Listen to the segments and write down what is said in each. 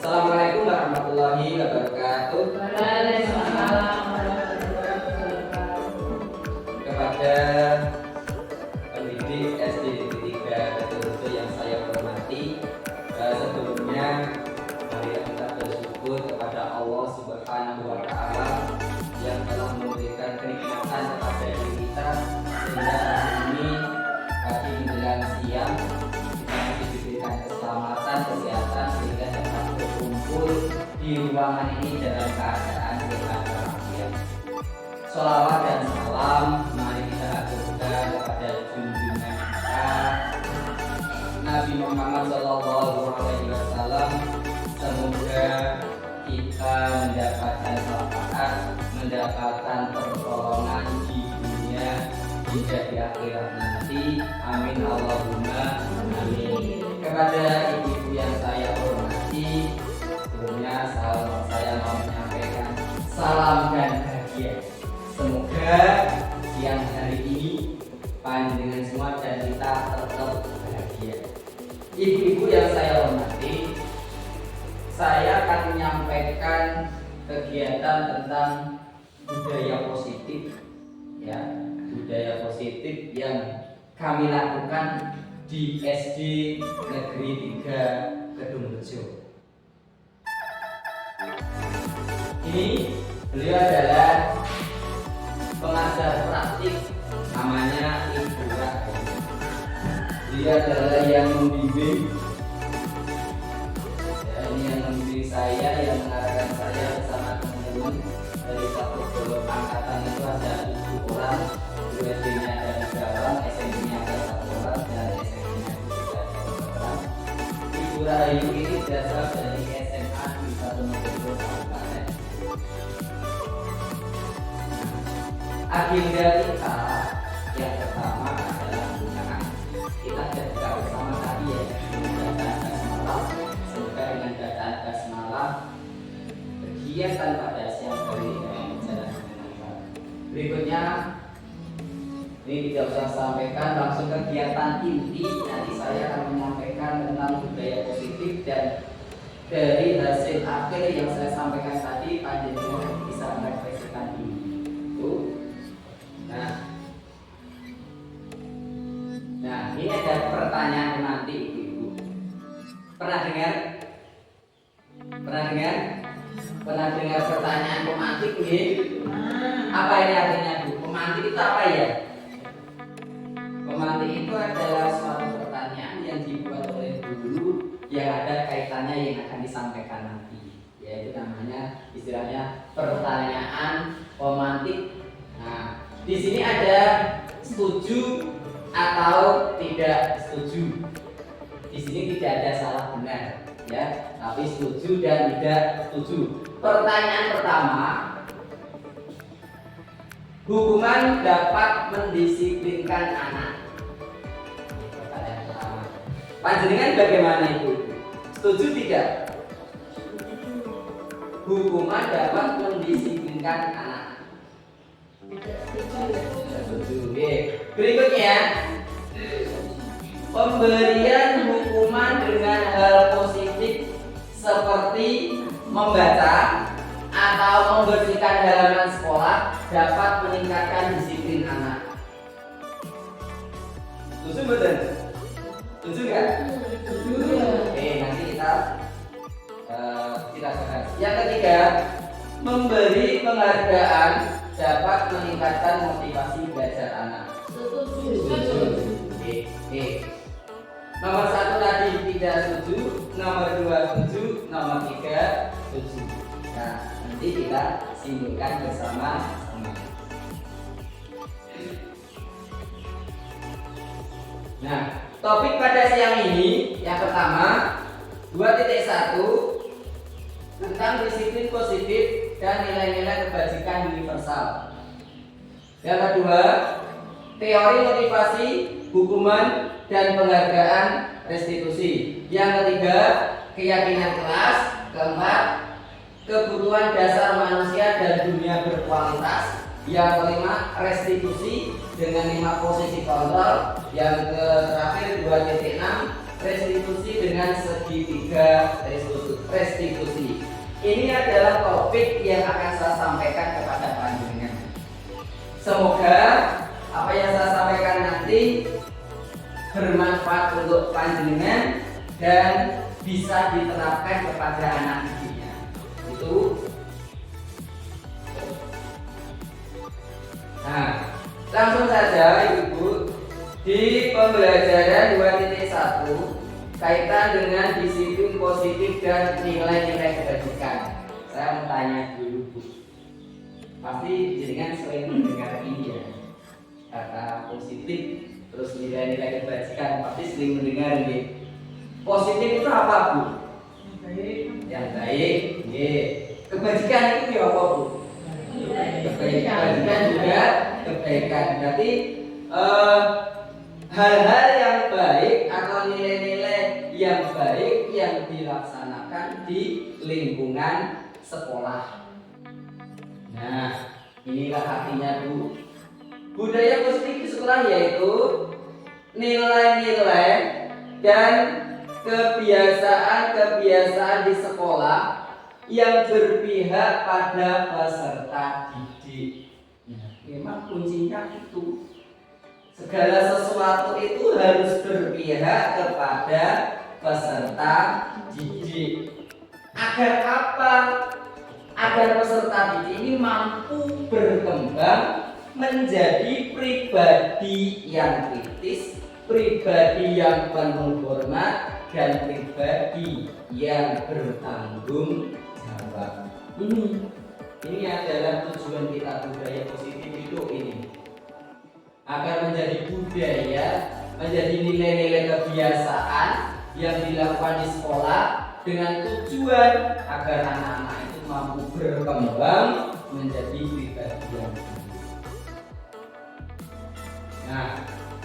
Assalamualaikum warahmatullahi wabarakatuh. Waalaikumsalam warahmatullahi wabarakatuh. Kepada pendidik SD Negeri 3 Tegurejo yang saya hormati, sebelumnya mari kita bersyukur kepada Allah Subhanahu wa Ta'ala yang telah memberikan kenikmatan kepada diri kita sehingga hari ini pagi menjelang siang kita masih diberikan keselamatan, kesehatan sehingga dapat berkumpul di ruangan ini dalam keadaan sehat walafiat. Sholawat dan salam mari kita aturkan kepada junjungan kita Nabi Muhammad SAW. Semoga kita mendapatkan syafaat, mendapatkan pertolongan di dunia hingga di akhirat nanti. Amin Allahumma amin. Kepada ibu-ibu yang saya hormati, sebelumnya saya mau menyampaikan salam dan bahagia. Semoga siang hari ini panjenengan semua dan kita tetap bahagia. Ibu-ibu yang saya hormati, saya akan menyampaikan kegiatan tentang budaya positif, ya, budaya positif yang kami lakukan di SD Negeri 3 Kedungrejo. Ini beliau adalah pengajar praktik, namanya Ibu Rahim. Dia adalah yang membimbing, ya, ini yang membimbing saya, yang mengarahkan saya bersama teman-teman dari satu golongan angkatan itu ada 7 orang, SD-nya ada 3 orang, SMP-nya ada 1 orang, dan SMP-nya juga ada 1 orang. Ibu Rahayu ini berasal dari SMA di Satunogojo Kabupaten. Agenda kita yang pertama adalah gunakan. Kita sudah buka bersama tadi ya, dengan bacaan basmalah. Semoga dengan bacaan basmalah kegiatan pada siang hari ini berjalan dengan baik. Berikutnya, ini tidak usah sampaikan, langsung kegiatan inti. Nanti saya akan menyampaikan tentang budaya positif dan dari hasil akhir yang saya sampaikan tadi, panjenengan bisa merefleksikan ini. Nah, ini ada pertanyaan nanti ibu. Pernah dengar? Pernah dengar pertanyaan pemantik, Bu? Apa ini artinya, Bu? Pemantik itu apa ya? Pemantik itu adalah suatu pertanyaan yang dibuat oleh guru yang ada kaitannya yang akan disampaikan nanti. Yaitu namanya istilahnya pertanyaan pemantik. Nah, di sini ada setuju atau tidak setuju. Di sini tidak ada salah benar, ya, tapi setuju dan tidak setuju. Pertanyaan pertama, hukuman dapat mendisiplinkan anak. Pertanyaan pertama, panjenengan bagaimana itu? Setuju tidak? Hukuman dapat mendisiplinkan anak. Berikutnya, pemberian hukuman dengan hal positif seperti membaca atau membersihkan halaman sekolah dapat meningkatkan disiplin anak. Setuju betul? Setuju nggak? Setuju. Oke, nanti kita bahas. Yang ketiga, memberi penghargaan dapat meningkatkan motivasi belajar anak. Setuju. Oke. Nomor 1 tadi tidak setuju, nomor 2 setuju, nomor 3 setuju. Nah, nanti kita simpulkan bersama-sama. Nah, topik pada siang ini yang pertama 2.1 tentang disiplin positif dan nilai-nilai kebajikan universal. Yang kedua, teori motivasi, hukuman, dan penghargaan restitusi. Yang ketiga, keyakinan kelas. Keempat, kebutuhan dasar manusia dan dunia berkualitas. Yang kelima, restitusi dengan 5 posisi kontrol. Yang terakhir 2.6, restitusi dengan segitiga restitusi. restitusi. Ini adalah topik yang akan saya sampaikan kepada panjenengan. Semoga apa yang saya sampaikan nanti bermanfaat untuk panjenengan dan bisa diterapkan kepada anak didiknya. Itu. Nah, langsung saja Ibu, di pembelajaran 2.1 kaitan dengan disiplin positif dan nilai-nilai kebajikan. Saya mau tanya dulu Bu, pasti jenengan sering mendengar ini ya, kata positif terus nilai-nilai kebajikan, pasti sering mendengar nih. Positif itu apa Bu? Yang baik. Kebajikan itu ya apa Bu? Kebajikan juga kebaikan. Berarti hal-hal yang baik atau nilai-nilai yang baik yang dilaksanakan di lingkungan sekolah. Nah, inilah artinya Bu. Budaya positif di sekolah yaitu nilai-nilai dan kebiasaan-kebiasaan di sekolah yang berpihak pada peserta didik. Nah, memang kuncinya itu. Segala sesuatu itu harus berpihak kepada peserta didik. Agar apa? Agar peserta didik ini mampu berkembang menjadi pribadi yang kritis, pribadi yang penuh hormat, dan pribadi yang bertanggung jawab. Ini adalah tujuan kita budaya positif itu ini. Agar menjadi budaya, menjadi nilai-nilai kebiasaan yang dilakukan di sekolah dengan tujuan agar anak-anak itu mampu berkembang menjadi pribadi yang baik. Nah,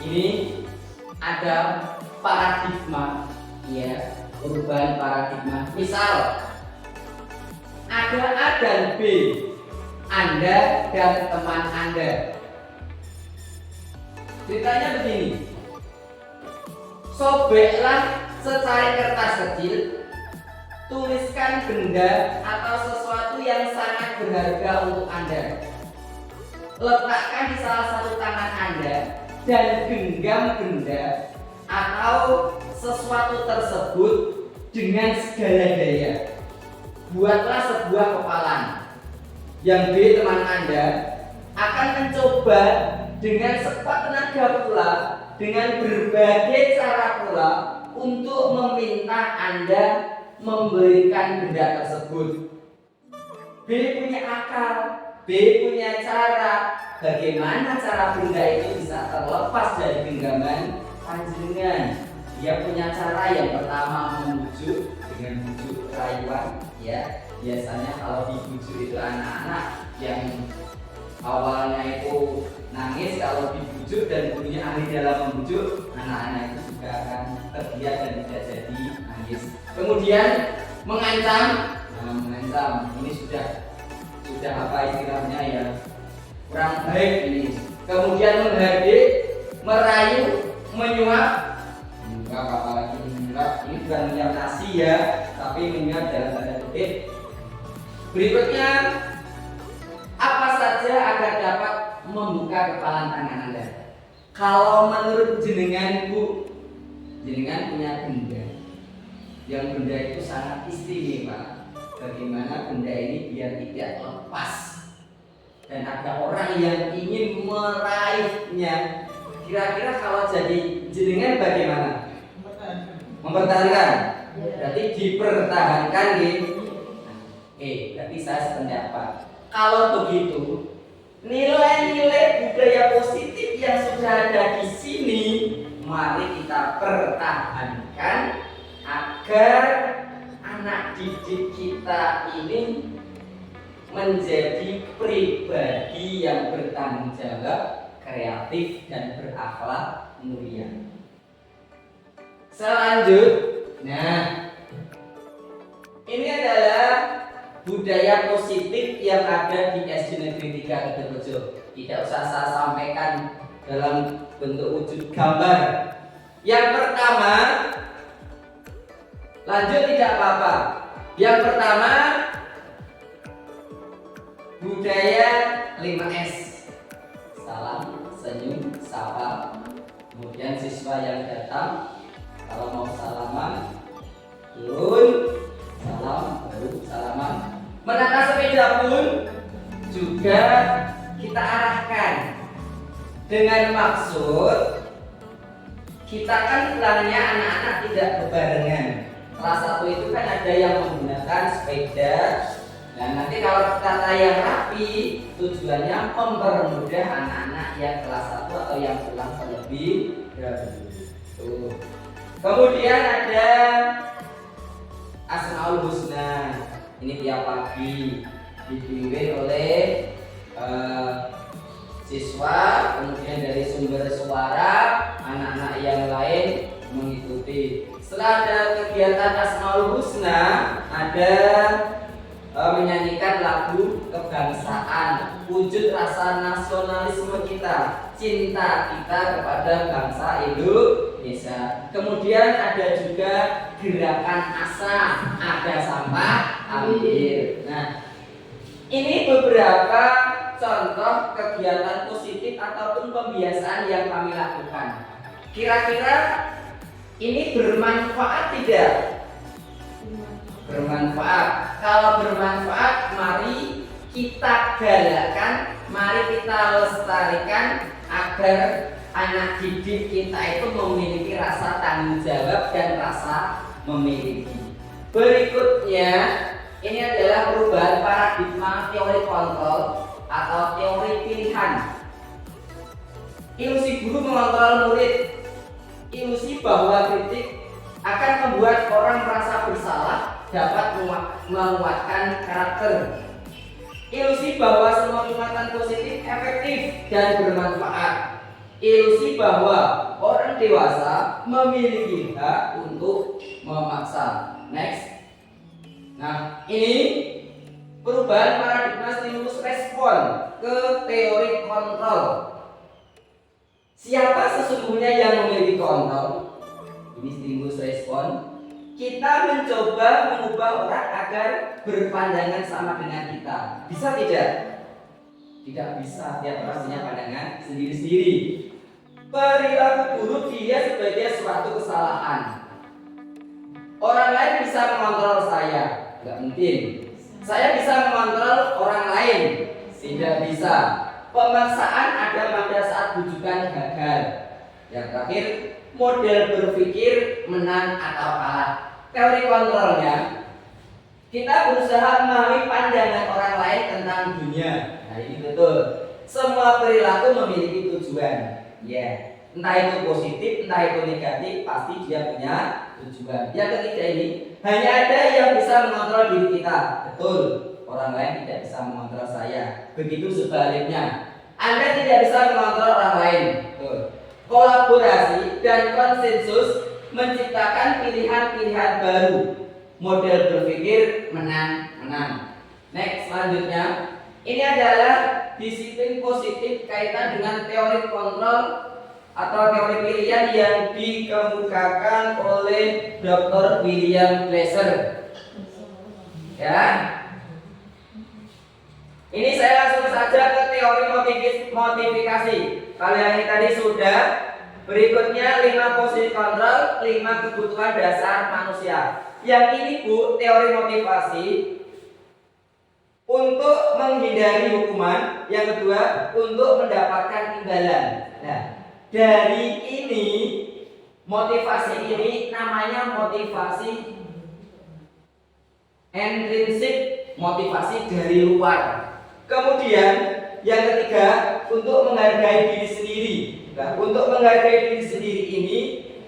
ini ada paradigma, ya, perubahan paradigma. Misal ada A dan B, Anda dan teman Anda. Ceritanya begini, sobeklah secari kertas kecil, tuliskan benda atau sesuatu yang sangat berharga untuk Anda. Letakkan di salah satu tangan Anda dan genggam benda atau sesuatu tersebut dengan segala daya. Buatlah sebuah kepalan. Yang B, teman Anda, akan mencoba dengan sekuat tenaga pula, dengan berbagai cara pula untuk meminta Anda memberikan benda tersebut. B punya akal, B punya cara. Bagaimana cara benda itu bisa terlepas dari genggaman panjenengan? Dia punya cara. Yang pertama membujuk dengan bujuk rayuan, ya. Biasanya kalau dibujuk itu anak-anak yang awalnya itu nangis, kalau dibujuk dan punya ahli dalam membujuk, anak-anak itu juga akan terdiam dan tidak jadi nangis. Kemudian mengancam. Nah, mengancam ini sudah apa istilahnya ya, kurang baik ini. Kemudian menghardik, merayu, menyuap. Enggak apa-apa lagi menyuap. Ini bukan menyuap nasi ya, tapi menyuap dalam tanda kutip. Berikutnya, apa saja agar dapat membuka kepalan tangan Anda? Kalau menurut jenengan Bu, jenengan punya benda yang benda itu sangat istimewa. Bagaimana benda ini biar tidak lepas dan ada orang yang ingin meraihnya. Kira-kira kalau jadi jenengan bagaimana? Mempertahankan. Berarti dipertahankan gitu. Berarti saya sependapat. Kalau begitu, nilai-nilai budaya positif yang sudah ada di sini, mari kita pertahankan agar anak didik kita ini menjadi pribadi yang bertanggung jawab, kreatif, dan berakhlak mulia. Selanjut, nah, ini adalah budaya positif yang ada di SD Negeri 3 Kedungrejo. Tidak usah saya sampaikan dalam bentuk wujud gambar. Yang pertama, lanjut tidak apa-apa. Yang pertama, budaya 5S. Salam, senyum, sapa. Kemudian siswa yang datang, kalau mau salaman, turun, salam, baru salaman. Menata sepeda pun juga kita arahkan dengan maksud kita kan pulangnya anak-anak tidak berbarengan. Kelas 1 itu kan ada yang menggunakan sepeda. Nah, nanti kalau tata yang rapi, tujuannya mempermudah anak-anak yang kelas 1 atau yang pulang terlebih dahulu. Kemudian ada Asmaul Husna. Ini tiap pagi dibimbing oleh siswa, kemudian dari sumber suara, anak-anak yang lain mengikuti. Setelah ada kegiatan Asmaul Husna, ada menyanyikan lagu kebangsaan, wujud rasa nasionalisme kita, cinta kita kepada bangsa Indonesia. Kemudian ada juga gerakan asa, ada sampah ambil. Nah, ini beberapa contoh kegiatan positif ataupun pembiasaan yang kami lakukan. Kira-kira ini bermanfaat tidak? Bermanfaat. Kalau bermanfaat, mari kita galakkan, mari kita lestarikan agar anak didik kita itu memiliki rasa tanggung jawab dan rasa memiliki. Berikutnya, ini adalah perubahan paradigma teori kontrol atau teori pilihan. Ilusi guru mengontrol murid. Ilusi bahwa kritik akan membuat orang merasa bersalah, dapat menguatkan karakter. Ilusi bahwa semua tindakan positif efektif dan bermanfaat. Ilusi bahwa orang dewasa memiliki hak untuk memaksa. Next. Nah, ini perubahan paradigma stimulus respon ke teori kontrol. Siapa sesungguhnya yang memiliki kontrol? Ini stimulus respon. Kita mencoba mengubah orang agar berpandangan sama dengan kita. Bisa tidak? Tidak bisa. Dia pastinya pandangan sendiri-sendiri. Perilaku buruk dilihat sebagai suatu kesalahan. Orang lain bisa mengontrol saya, nggak mungkin. Saya bisa mengontrol orang lain, tidak bisa. Pemaksaan ada pada saat bujukan gagal. Yang terakhir, model berpikir menang atau kalah. Teori kontrolnya, kita berusaha memahami pandangan orang lain tentang dunia. Nah, ini betul. Semua perilaku memiliki tujuan. Ya, entah itu positif, entah itu negatif, pasti dia punya tujuan. Yang ketiga ini, hanya ada yang bisa mengontrol diri kita. Betul, orang lain tidak bisa mengontrol saya. Begitu sebaliknya, Anda tidak bisa mengontrol orang lain. Betul. Kolaborasi dan konsensus menciptakan pilihan-pilihan baru. Model berpikir menang-menang. Next, selanjutnya, ini adalah disiplin positif kaitan dengan teori kontrol atau teori pilihan yang dikemukakan oleh Dr. William Glasser. Ya. Ini saya langsung saja ke teori modifikasi. Kalau yang ini tadi sudah. Berikutnya 5 posisi kontrol, 5 kebutuhan dasar manusia. Yang ini Bu, teori motivasi untuk menghindari hukuman. Yang kedua, untuk mendapatkan imbalan. Nah, dari ini motivasi ini namanya motivasi intrinsik, motivasi dari luar. Kemudian yang ketiga, untuk menghargai diri sendiri. Nah, untuk menghargai diri sendiri ini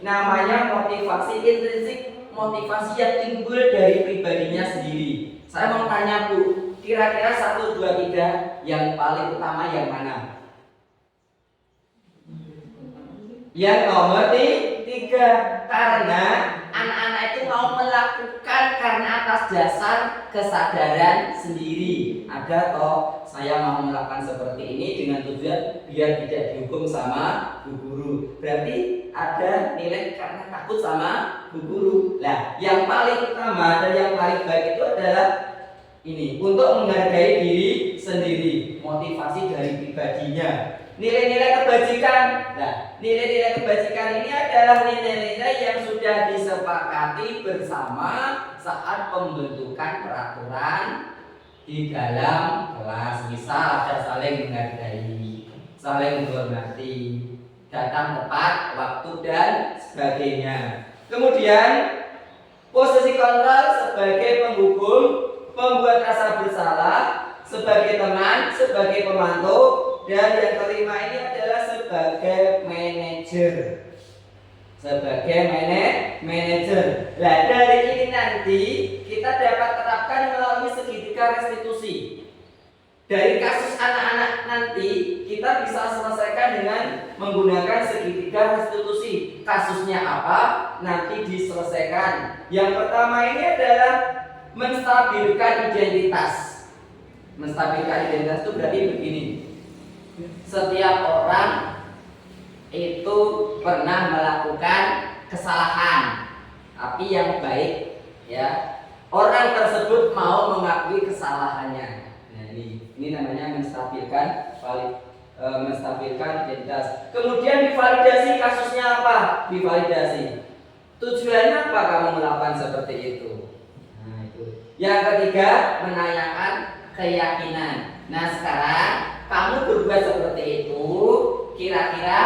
namanya motivasi intrinsik, motivasi yang timbul dari pribadinya sendiri. Saya mau tanya Bu, kira-kira 1, 2, 3 yang paling utama yang mana? Yang nomor 3, karena anak-anak itu mau melakukan karena atas dasar kesadaran sendiri. Ada toh, saya mau melakukan seperti ini dengan tujuan biar tidak dihukum sama bu guru. Berarti ada nilai karena takut sama bu guru. Nah, yang paling utama dan yang paling baik itu adalah ini, untuk menghargai diri sendiri, motivasi dari pribadinya. Nilai-nilai kebajikan. Nah, nilai-nilai kebajikan ini adalah nilai-nilai yang sudah disepakati bersama saat pembentukan peraturan di dalam kelas. Misal ada saling menghargai, saling menghormati, datang tepat waktu dan sebagainya. Kemudian posisi kontrol sebagai penghubung, pembuat rasa bersalah, sebagai teman, sebagai pemantau, dan yang kelima ini adalah sebagai manajer. Sebagai manajer. Nah, dari ini nanti kita dapat terapkan melalui segitiga restitusi. Dari kasus anak-anak nanti kita bisa selesaikan dengan menggunakan segitiga restitusi. Kasusnya apa? Nanti diselesaikan. Yang pertama ini adalah menstabilkan identitas. Menstabilkan identitas itu berarti begini. Setiap orang itu pernah melakukan kesalahan, tapi yang baik, ya. Orang tersebut mau mengakui kesalahannya. Nah, ini namanya menstabilkan identitas. Kemudian divalidasi, kasusnya apa? Divalidasi. Tujuannya apa kamu melakukan seperti itu? Nah, itu. Yang ketiga, menanyakan keyakinan. Nah, sekarang kamu berbuat seperti itu, kira-kira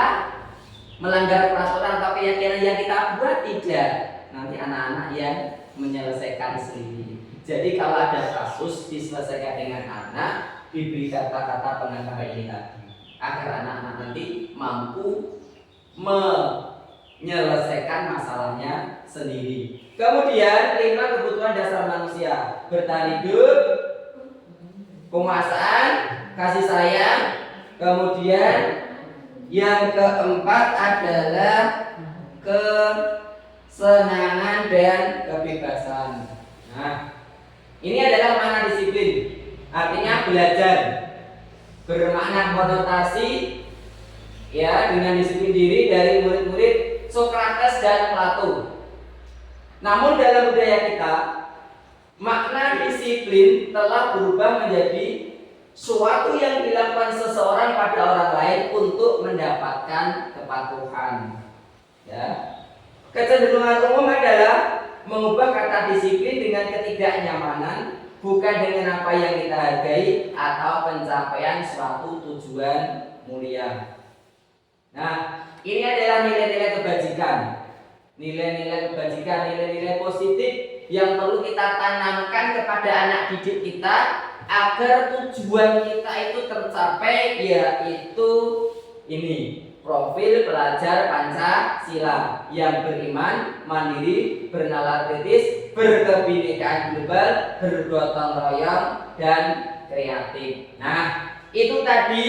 melanggar peraturan atau keyakinan yang kita buat? Tidak. Nanti anak-anak yang menyelesaikan sendiri. Jadi kalau ada kasus diselesaikan dengan anak, diberi kata-kata pengantar ini tadi, agar anak-anak nanti mampu menyelesaikan masalahnya sendiri. Kemudian 5 kebutuhan dasar manusia: bertahan hidup, penguasaan, kasih sayang. Kemudian yang keempat adalah kesenangan dan kebebasan. Nah, ini adalah makna disiplin. Artinya belajar, bermakna konotasi, ya, dengan disiplin diri dari murid-murid Sokrates dan Plato. Namun dalam budaya kita, makna disiplin telah berubah menjadi suatu yang dilakukan seseorang pada orang lain untuk mendapatkan kepatuhan. Ya. Kecenderungan umum adalah mengubah kata disiplin dengan ketidaknyamanan, bukan dengan apa yang kita hargai atau pencapaian suatu tujuan mulia. Nah, ini adalah nilai-nilai kebajikan. Nilai-nilai kebajikan, nilai-nilai positif yang perlu kita tanamkan kepada anak didik kita agar tujuan kita itu tercapai, yaitu ini, profil pelajar Pancasila yang beriman, mandiri, bernalar kritis, berkebinekaan global, bergotong royong, dan kreatif. Nah, itu tadi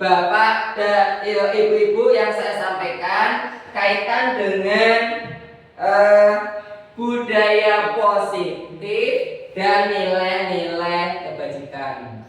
Bapak dan Ibu-ibu yang saya sampaikan kaitan dengan budaya positif dan nilai-nilai kebajikan.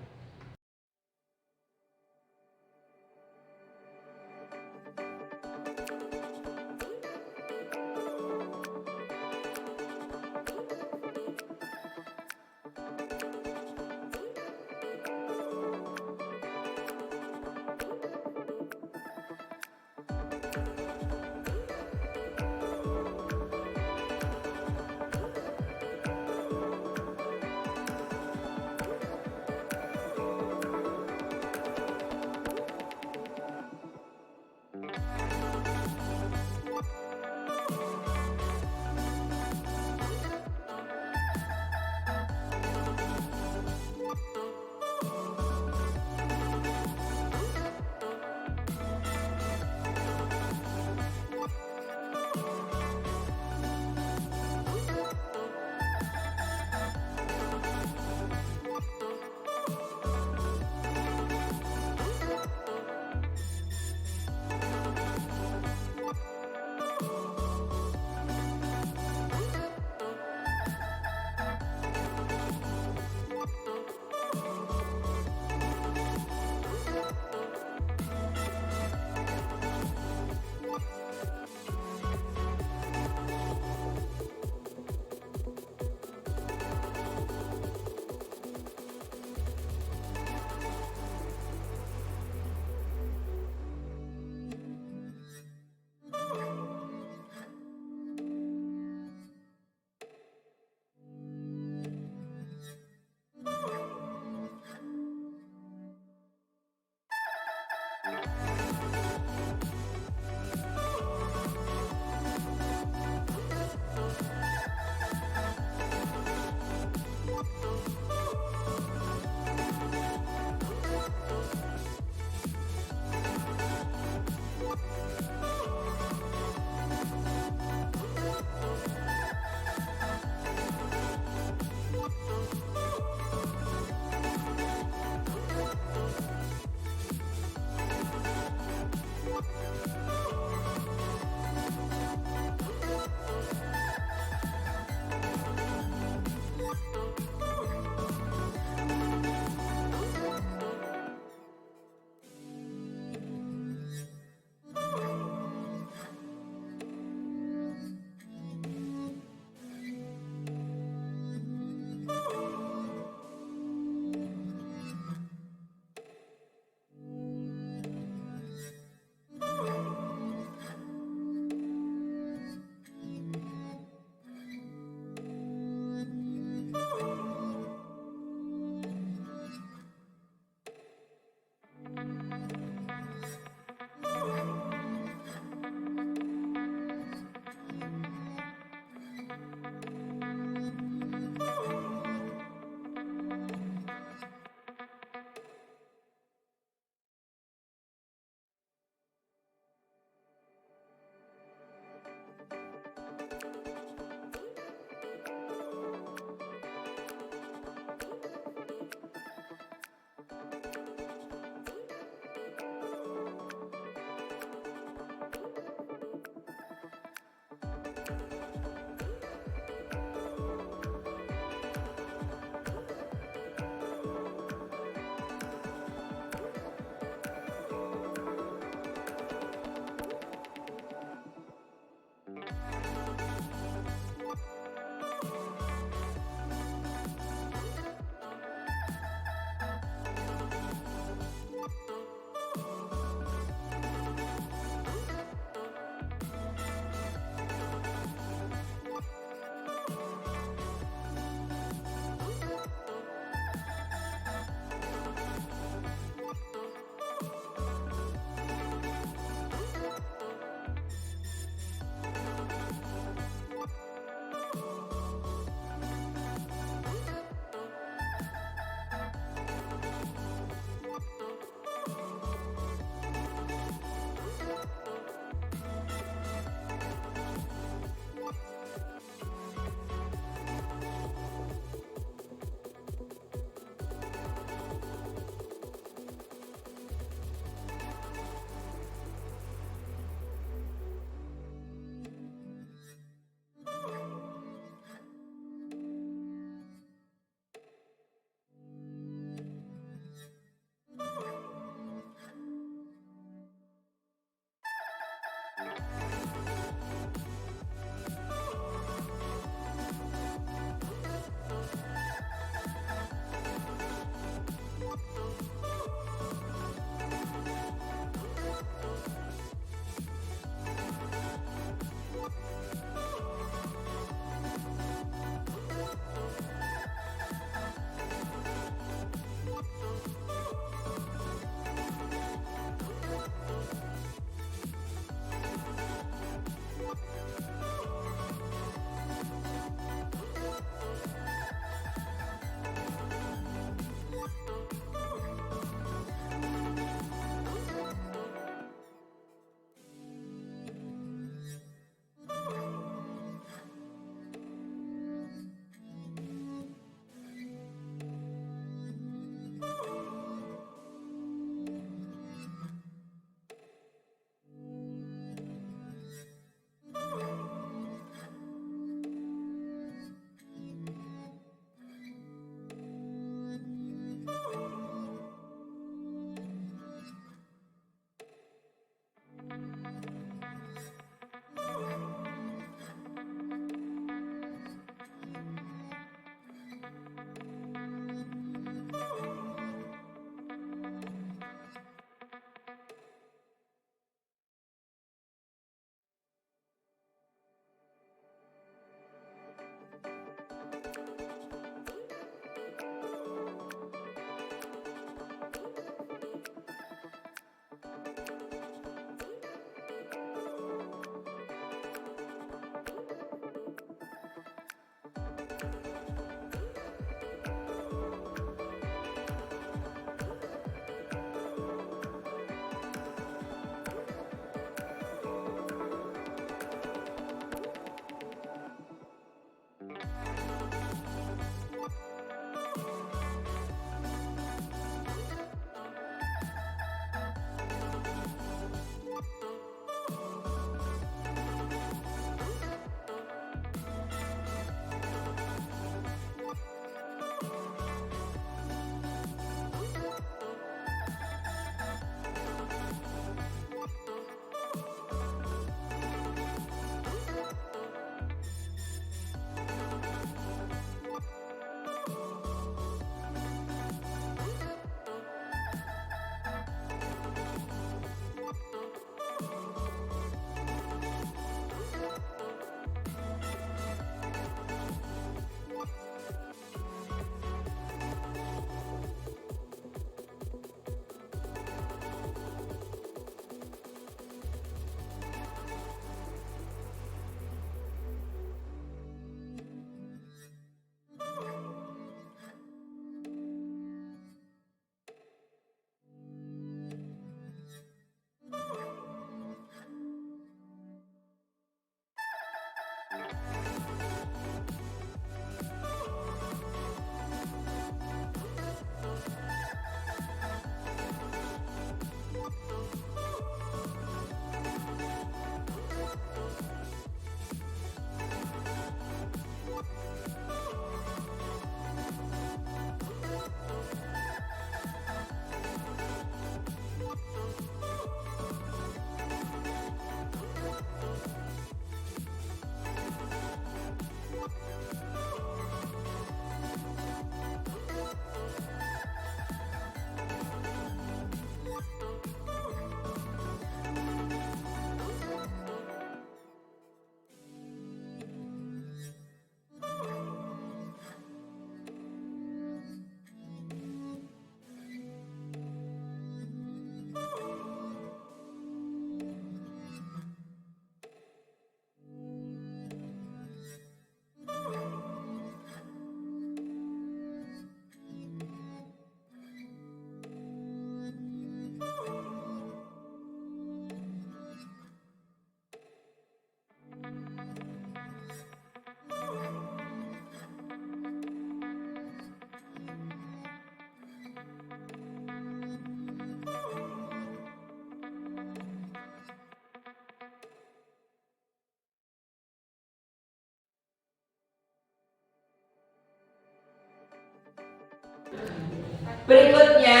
Berikutnya,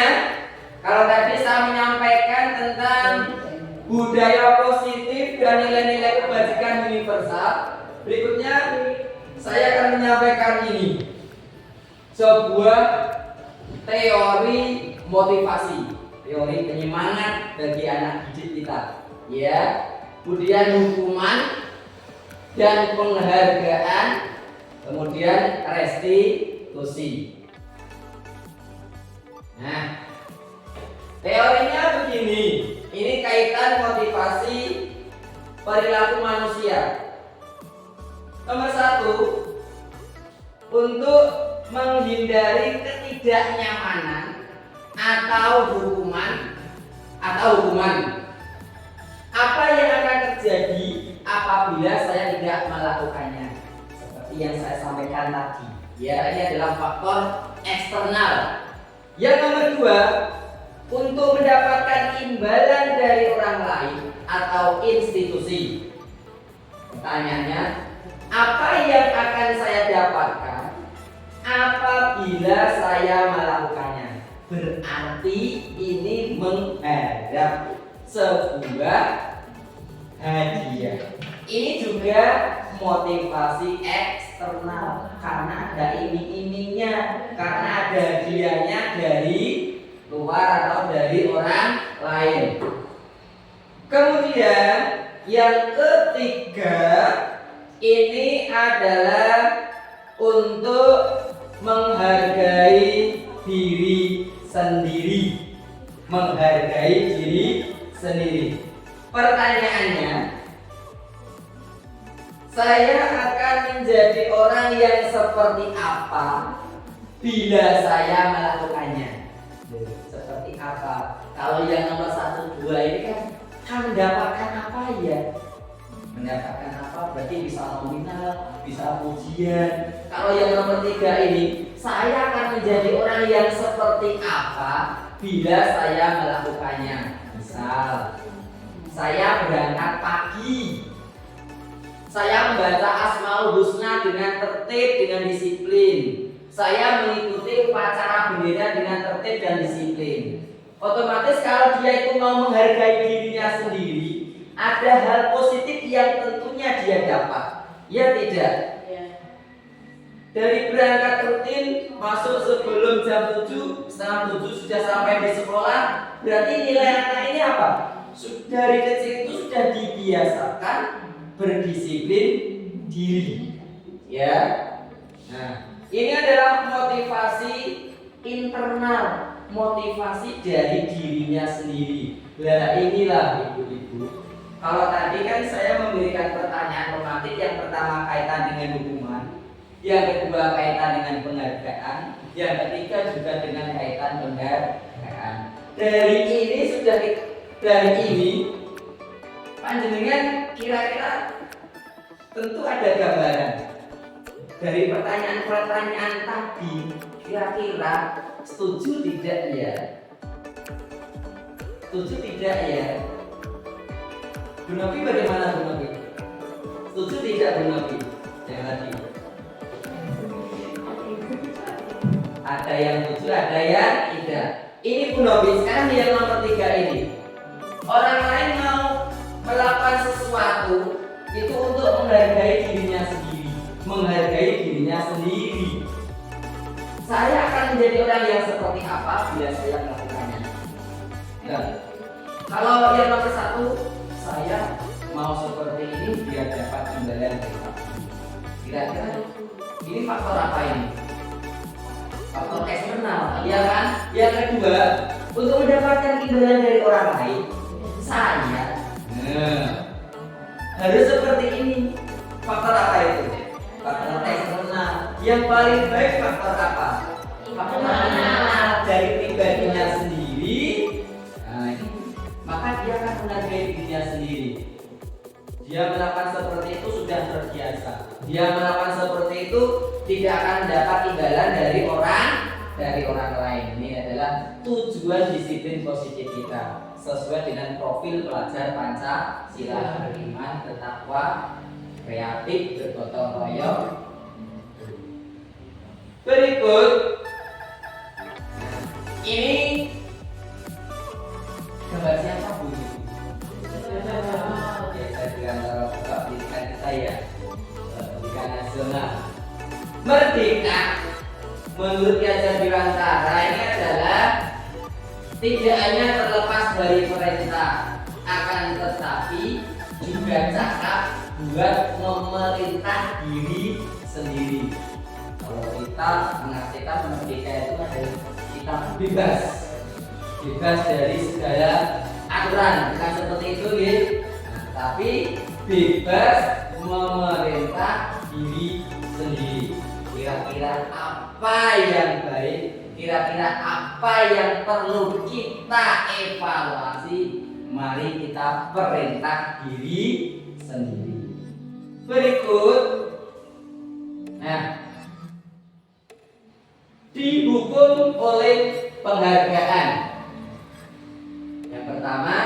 kalau tadi saya menyampaikan tentang budaya positif dan nilai-nilai kebajikan universal, berikutnya saya akan menyampaikan ini, sebuah teori motivasi, teori penyemangat bagi anak didik kita, ya. Kemudian hukuman dan penghargaan, kemudian restitusi. Nah, teorinya begini. Ini kaitan motivasi perilaku manusia. Nomor 1, untuk menghindari ketidaknyamanan atau hukuman. Apa yang akan terjadi apabila saya tidak melakukannya? Seperti yang saya sampaikan tadi. Ya, ini adalah faktor eksternal. Yang nomor 2, untuk mendapatkan imbalan dari orang lain atau institusi. Pertanyaannya, apa yang akan saya dapatkan apabila saya melakukannya? Berarti ini mengharap sebuah hadiah. Ini juga motivasi eksternal karena ada iming-imingnya, karena ada hadiahnya dari luar atau dari orang lain. Kemudian yang ketiga, ini adalah untuk menghargai diri sendiri. Menghargai diri sendiri. Pertanyaannya, saya akan menjadi orang yang seperti apa bila saya melakukannya? Seperti apa? Kalau yang nomor 1, 2 ini kan mendapatkan apa ya? Mendapatkan apa? Berarti bisa nominal, bisa pujian. Kalau yang nomor 3 ini, saya akan menjadi orang yang seperti apa bila saya melakukannya? Misal, saya berangkat pagi, saya membaca Asmaul Husna dengan tertib, dengan disiplin. Saya mengikuti upacara bendera dengan tertib dan disiplin. Otomatis kalau dia itu mau menghargai dirinya sendiri, ada hal positif yang tentunya dia dapat. Ya tidak? Dari berangkat rutin, masuk sebelum jam 7, setengah 7 sudah sampai di sekolah. Berarti nilai anak ini apa? Dari kecil itu sudah dibiasakan berdisiplin diri. Ya. Nah, ini adalah motivasi internal, motivasi dari dirinya sendiri. Nah, inilah ibu-ibu. Kalau tadi kan saya memberikan pertanyaan normatif, yang pertama kaitan dengan hukuman, yang kedua kaitan dengan penghargaan, yang ketiga juga dengan kaitan penghargaan. Dari ini panjenengan kira-kira tentu ada gambaran. Dari pertanyaan-pertanyaan tadi, kira-kira setuju tidak ya? Setuju tidak ya? Bu Novi bagaimana Bu Novi? Setuju tidak Bu Novi? Yang tadi ada yang setuju, ada yang tidak. Ini Bu Novi, sekarang yang nomor 3 ini. Orang lain mau melakukan sesuatu itu untuk menghargai dirinya sendiri, menghargai dirinya sendiri. Saya akan menjadi orang yang seperti apa bila saya melakukannya? Nah, kalau yang nomor 1, saya mau seperti ini biar dapat imbalan dari Pak. Kira-kira ini faktor apa ini? Faktor eksternal, ya kan? Yang kedua, untuk mendapatkan imbalan dari orang lain, saya harus seperti ini. Faktor apa itu? Faktor eksternal. Yang paling baik faktor apa? Faktor internal dari pribadinya sendiri. Nah, maka dia akan menghargai dirinya sendiri. Dia melakukan seperti itu sudah terbiasa. Dia melakukan seperti itu tidak akan mendapat imbalan dari orang lain. Ini adalah tujuan disiplin positif kita, sesuai dengan profil pelajar Pancasila: beriman, bertakwa, kreatif, bergotong royong. Berikut menurut Ki Hajar Dewantara ini adalah tidak hanya terlepas dari perintah, akan tetapi juga cakap buat memerintah diri sendiri. Kalau kita mengartikan merdeka itu adalah kita bebas dari segala aturan, bukan seperti itu gitu. Nah, tapi bebas memerintah diri sendiri. Kira-kira apa yang baik, kira-kira apa yang perlu kita evaluasi, mari kita perintah diri sendiri. Berikut, nah, dihukum oleh penghargaan. Yang pertama,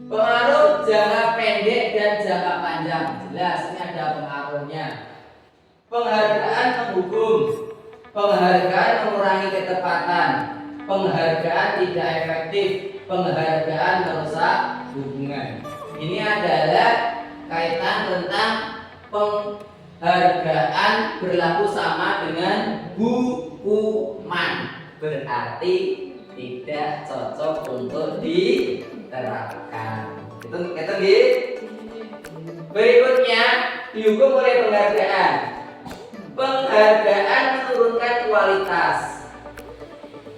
pengaruh jangka pendek dan jangka panjang. Jelas ini ada pengaruhnya. Penghargaan menghukum, penghargaan mengurangi ketepatan, penghargaan tidak efektif, penghargaan merusak hubungan. Ini adalah kaitan tentang penghargaan berlaku sama dengan hukuman, berarti tidak cocok untuk diterapkan. Itu gitu. Berikutnya dihukum oleh penghargaan. Penghargaan menurunkan kualitas.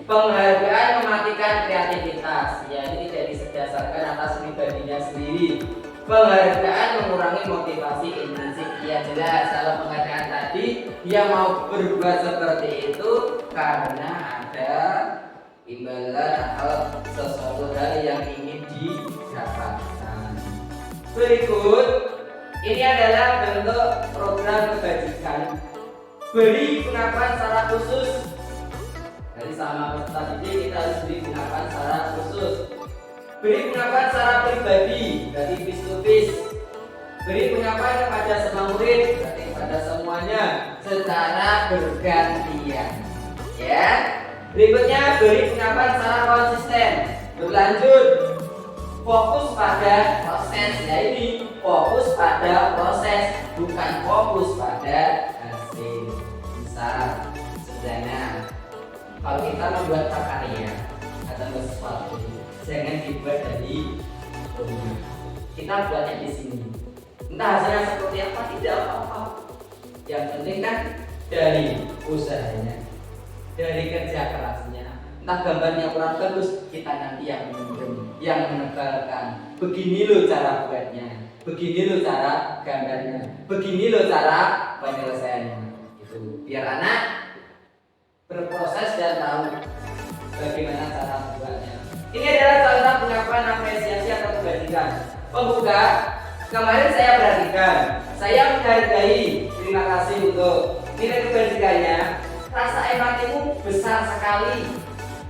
Penghargaan mematikan kreativitas. Ya, ini tidak didasarkan atas pribadinya sendiri. Penghargaan mengurangi motivasi intrinsik. Ya jelas, kalau penghargaan tadi dia mau berbuat seperti itu karena ada imbalan atau sesuatu hal yang ingin didapatkan. Berikut, ini adalah bentuk program kebajikan. Beri pengakuan secara khusus. Jadi sama peserta didik kita harus beri pengakuan secara khusus. Beri pengakuan secara pribadi, berarti face to face. Beri pengakuan kepada semua murid, berarti kepada semuanya secara bergantian. Ya. Berikutnya beri pengakuan secara konsisten, berlanjut, fokus pada proses. Ya ini fokus pada proses, bukan fokus pada hasil. Misal, sederhana, kalau kita membuat prakarya atau sesuatu, jangan dibuat dari rumah. Kita buatnya di sini. Entah hasilnya seperti apa, tidak apa-apa. Yang penting kan dari usahanya, dari kerja kerasnya. Entah gambarnya kurang bagus, kita nanti yang menunjuk, yang menebalkan. Begini loh cara buatnya, begini loh cara gambarnya, begini loh cara penyelesaiannya. Itu biar anak berproses dan tahu bagaimana cara membuatnya. Ini adalah contoh pengakuan apresiasi atau kebajikan. Pembuka, kemarin saya perhatikan, saya menghargai, terima kasih untuk nilai kebajikannya. Rasa empatimu besar sekali,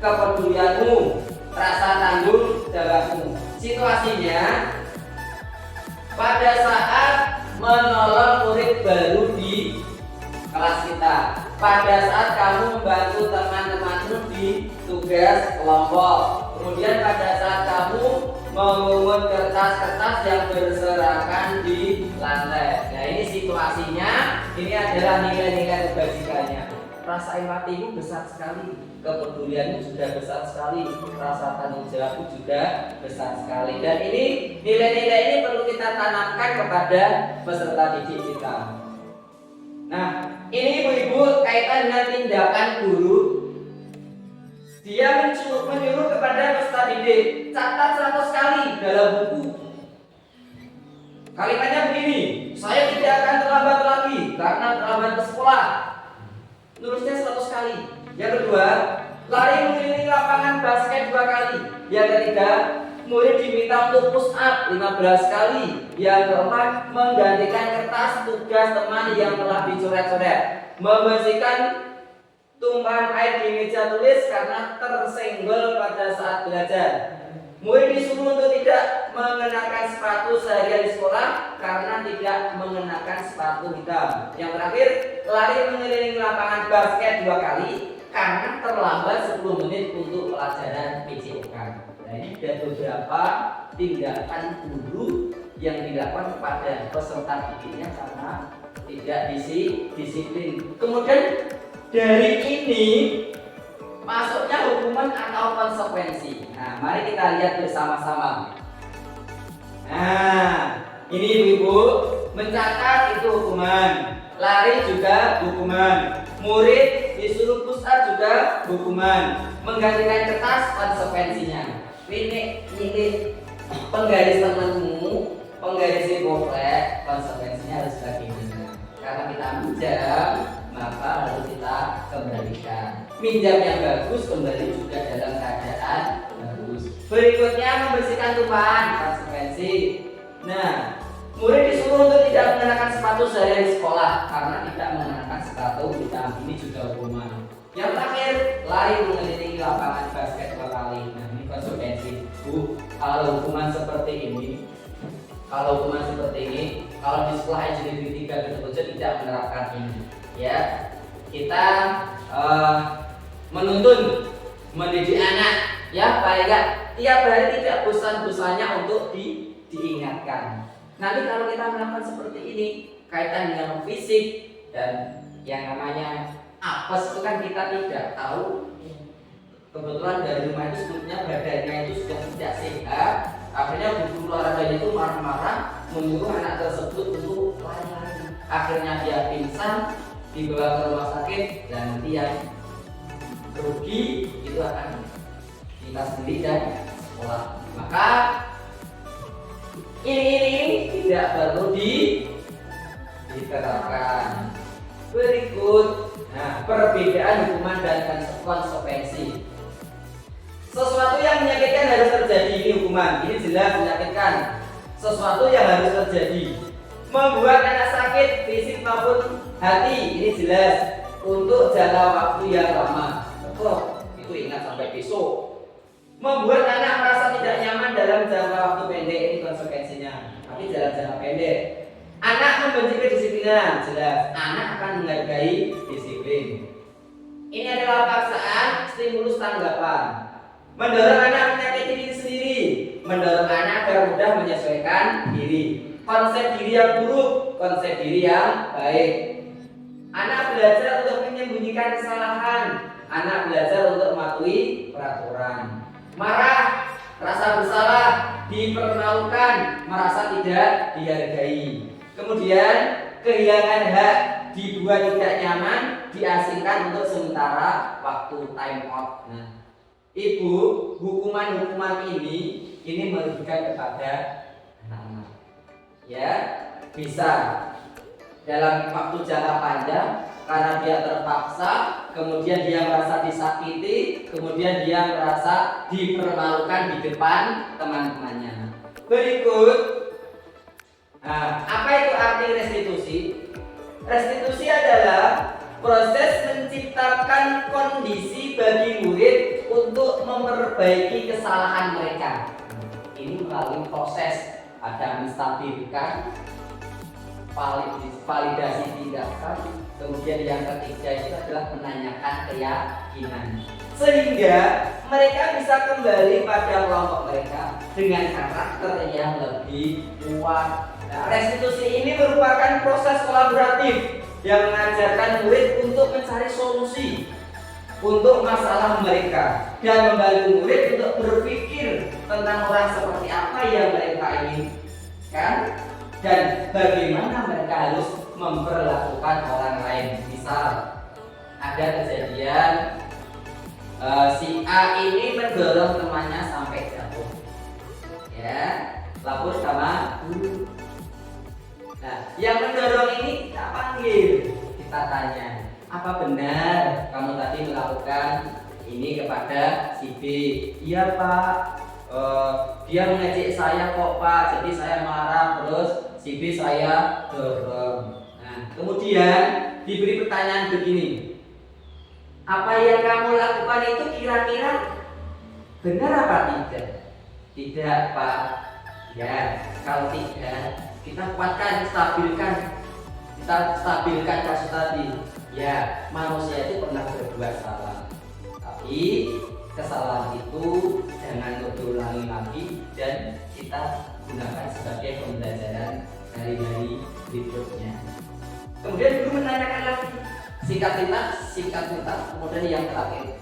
kepedulianmu, rasa tanggung jawabmu. Situasinya pada saat menolong murid baru di kelas kita, pada saat kamu membantu teman-temanmu di tugas kelompok, kemudian pada saat kamu memungut kertas-kertas yang berserakan di lantai. Nah ini situasinya, ini adalah nilai-nilai kebajikannya. Rasa empatimu besar sekali, kepedulianmu sudah besar sekali, rasa tanggung jawabmu juga besar sekali. Dan ini nilai-nilai ini perlu kita tanamkan kepada peserta didik kita. Nah, ini ibu-ibu kaitan dengan tindakan guru. Dia menyuruh kepada peserta didik, catat 100 kali dalam buku. Kalimatnya begini, saya tidak akan terlambat lagi karena terlambat ke sekolah. Nulisnya 100 kali. Yang kedua, lari mengelilingi lapangan basket 2 kali. Yang ketiga, murid diminta untuk push up 15 kali. Yang keempat, menggantikan kertas tugas teman yang telah dicoret-coret. Membersihkan tumpahan air di meja tulis karena tersenggol pada saat belajar. Murid disuruh untuk tidak mengenakan sepatu seharian di sekolah karena tidak mengenakan sepatu hitam. Yang terakhir, lari mengelilingi lapangan basket 2 kali karena terlambat 10 menit untuk pelajaran PJOK. Nah, ini ada beberapa tindakan guru yang dilakukan kepada peserta didiknya karena tidak disiplin. Kemudian dari ini masuknya hukuman atau konsekuensi. Nah, mari kita lihat bersama-sama. Nah, ini ibu-ibu, mencatat itu hukuman, lari juga hukuman, murid disuruh push up juga hukuman, menggantikan kertas konsekuensinya. Ini penggaris temanmu, penggaris komplek, konsekuensinya harus bagaimana? Karena kita minjam, maka harus kita kembalikan. Minjam yang bagus kembali juga dalam keadaan bagus. Berikutnya membersihkan tumpahan, konsekuensi. Nah, murid disuruh untuk tidak mengenakan sepatu seharian di sekolah karena tidak mengenakan sepatu ini juga hukuman. Yang terakhir, lari mengelilingi lapangan basket 2 kali. Nah, ini konsekuensi. Kalau hukuman seperti ini, kalau di sekolah SD 3 betul-betul tidak menerapkan ini, ya kita menuntun, mendidik anak, ya paling enggak tiap hari tidak bosan-bosannya untuk diingatkan. Nanti kalau kita melakukan seperti ini, kaitan dengan fisik dan yang namanya apes itu kan kita tidak tahu. Kebetulan dari rumah itu sebetulnya badannya itu sudah tidak sehat. Akhirnya guru olahraganya itu marah-marah menyuruh anak tersebut untuk lari-lari. Akhirnya dia pingsan, dibawa ke rumah sakit, dan nanti yang rugi itu akan kita sendiri dan sekolah. Maka ini tidak perlu diterapkan. Berikut, nah, perbedaan hukuman dan konsekuensi. Sesuatu yang menyakitkan harus terjadi, ini hukuman, ini jelas menyakitkan. Sesuatu yang harus terjadi, membuat anak sakit fisik maupun hati, ini jelas, untuk jangka waktu yang lama. Betul, itu ingat sampai besok. Membuat anak merasa tidak nyaman dalam jangka waktu pendek, ini konsekuensinya, tapi dalam jangka pendek. Anak membenci kedisiplinan, jelas, anak akan menghargai disiplin. Ini adalah paksaan, stimulus tanggapan. Mendorong anak menyakiti diri sendiri, mendorong anak agar mudah menyesuaikan diri. Konsep diri yang buruk, konsep diri yang baik. Anak belajar untuk menyembunyikan kesalahan, anak belajar untuk mematuhi peraturan. Marah, rasa bersalah, dipermalukan, merasa tidak dihargai. Kemudian kehilangan hak, dibuat tidak nyaman, diasingkan untuk sementara waktu, time out. Nah, ibu, hukuman-hukuman ini merugikan kepada anak-anak. Ya, bisa dalam waktu jangka panjang karena dia terpaksa, kemudian dia merasa disakiti, kemudian dia merasa dipermalukan di depan teman-temannya. Berikut, nah, apa itu arti restitusi? Restitusi adalah proses menciptakan kondisi bagi murid untuk memperbaiki kesalahan mereka. Ini melalui proses ada menstabilkan, validasi tindakan, kemudian yang ketiga itu adalah menanyakan keyakinan, sehingga mereka bisa kembali pada kelompok mereka dengan karakter yang lebih kuat. Nah, restitusi ini merupakan proses kolaboratif yang mengajarkan murid untuk mencari solusi untuk masalah mereka dan membantu murid untuk berpikir tentang orang seperti apa yang mereka inginkan dan bagaimana mereka harus memperlakukan orang lain. Misal ada kejadian si A ini mendorong temannya sampai jatuh, ya, lapor sama guru. Nah, yang mendorong ini kita panggil, kita tanya, apa benar kamu tadi melakukan ini kepada si B? Iya Pak, dia mengejek saya kok Pak, jadi saya marah, terus si B saya dorong. Nah, kemudian diberi pertanyaan begini, apa yang kamu lakukan itu kira-kira benar apa tidak? Tidak Pak. Ya, kalau tidak, kita kuatkan, kita stabilkan kasus tadi. Ya, manusia itu pernah berbuat salah, tapi kesalahan itu jangan terulangi lagi dan kita gunakan sebagai pembelajaran hari-hari berikutnya. Kemudian guru menanyakan lagi, singkat cerita, kemudian yang terakhir,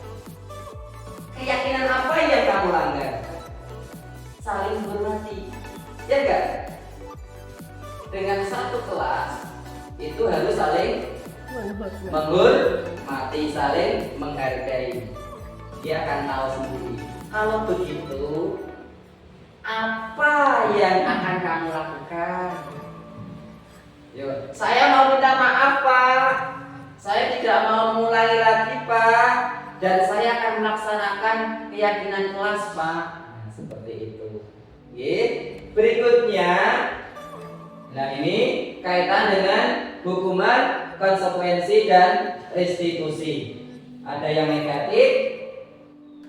keyakinan apa yang kamu langgar? Saling menghormati, ya enggak? Dengan satu kelas itu harus saling menghormati, saling menghargai. Dia akan tahu sendiri. Kalau begitu, apa yang akan kamu lakukan? Yo, saya mau minta maaf Pak. Saya tidak mau mulai lagi Pak. Dan saya akan melaksanakan keyakinan kelas Pak. Nah, seperti itu. Oke. Berikutnya, nah ini kaitan dengan hukuman, konsekuensi dan restitusi. Ada yang negatif,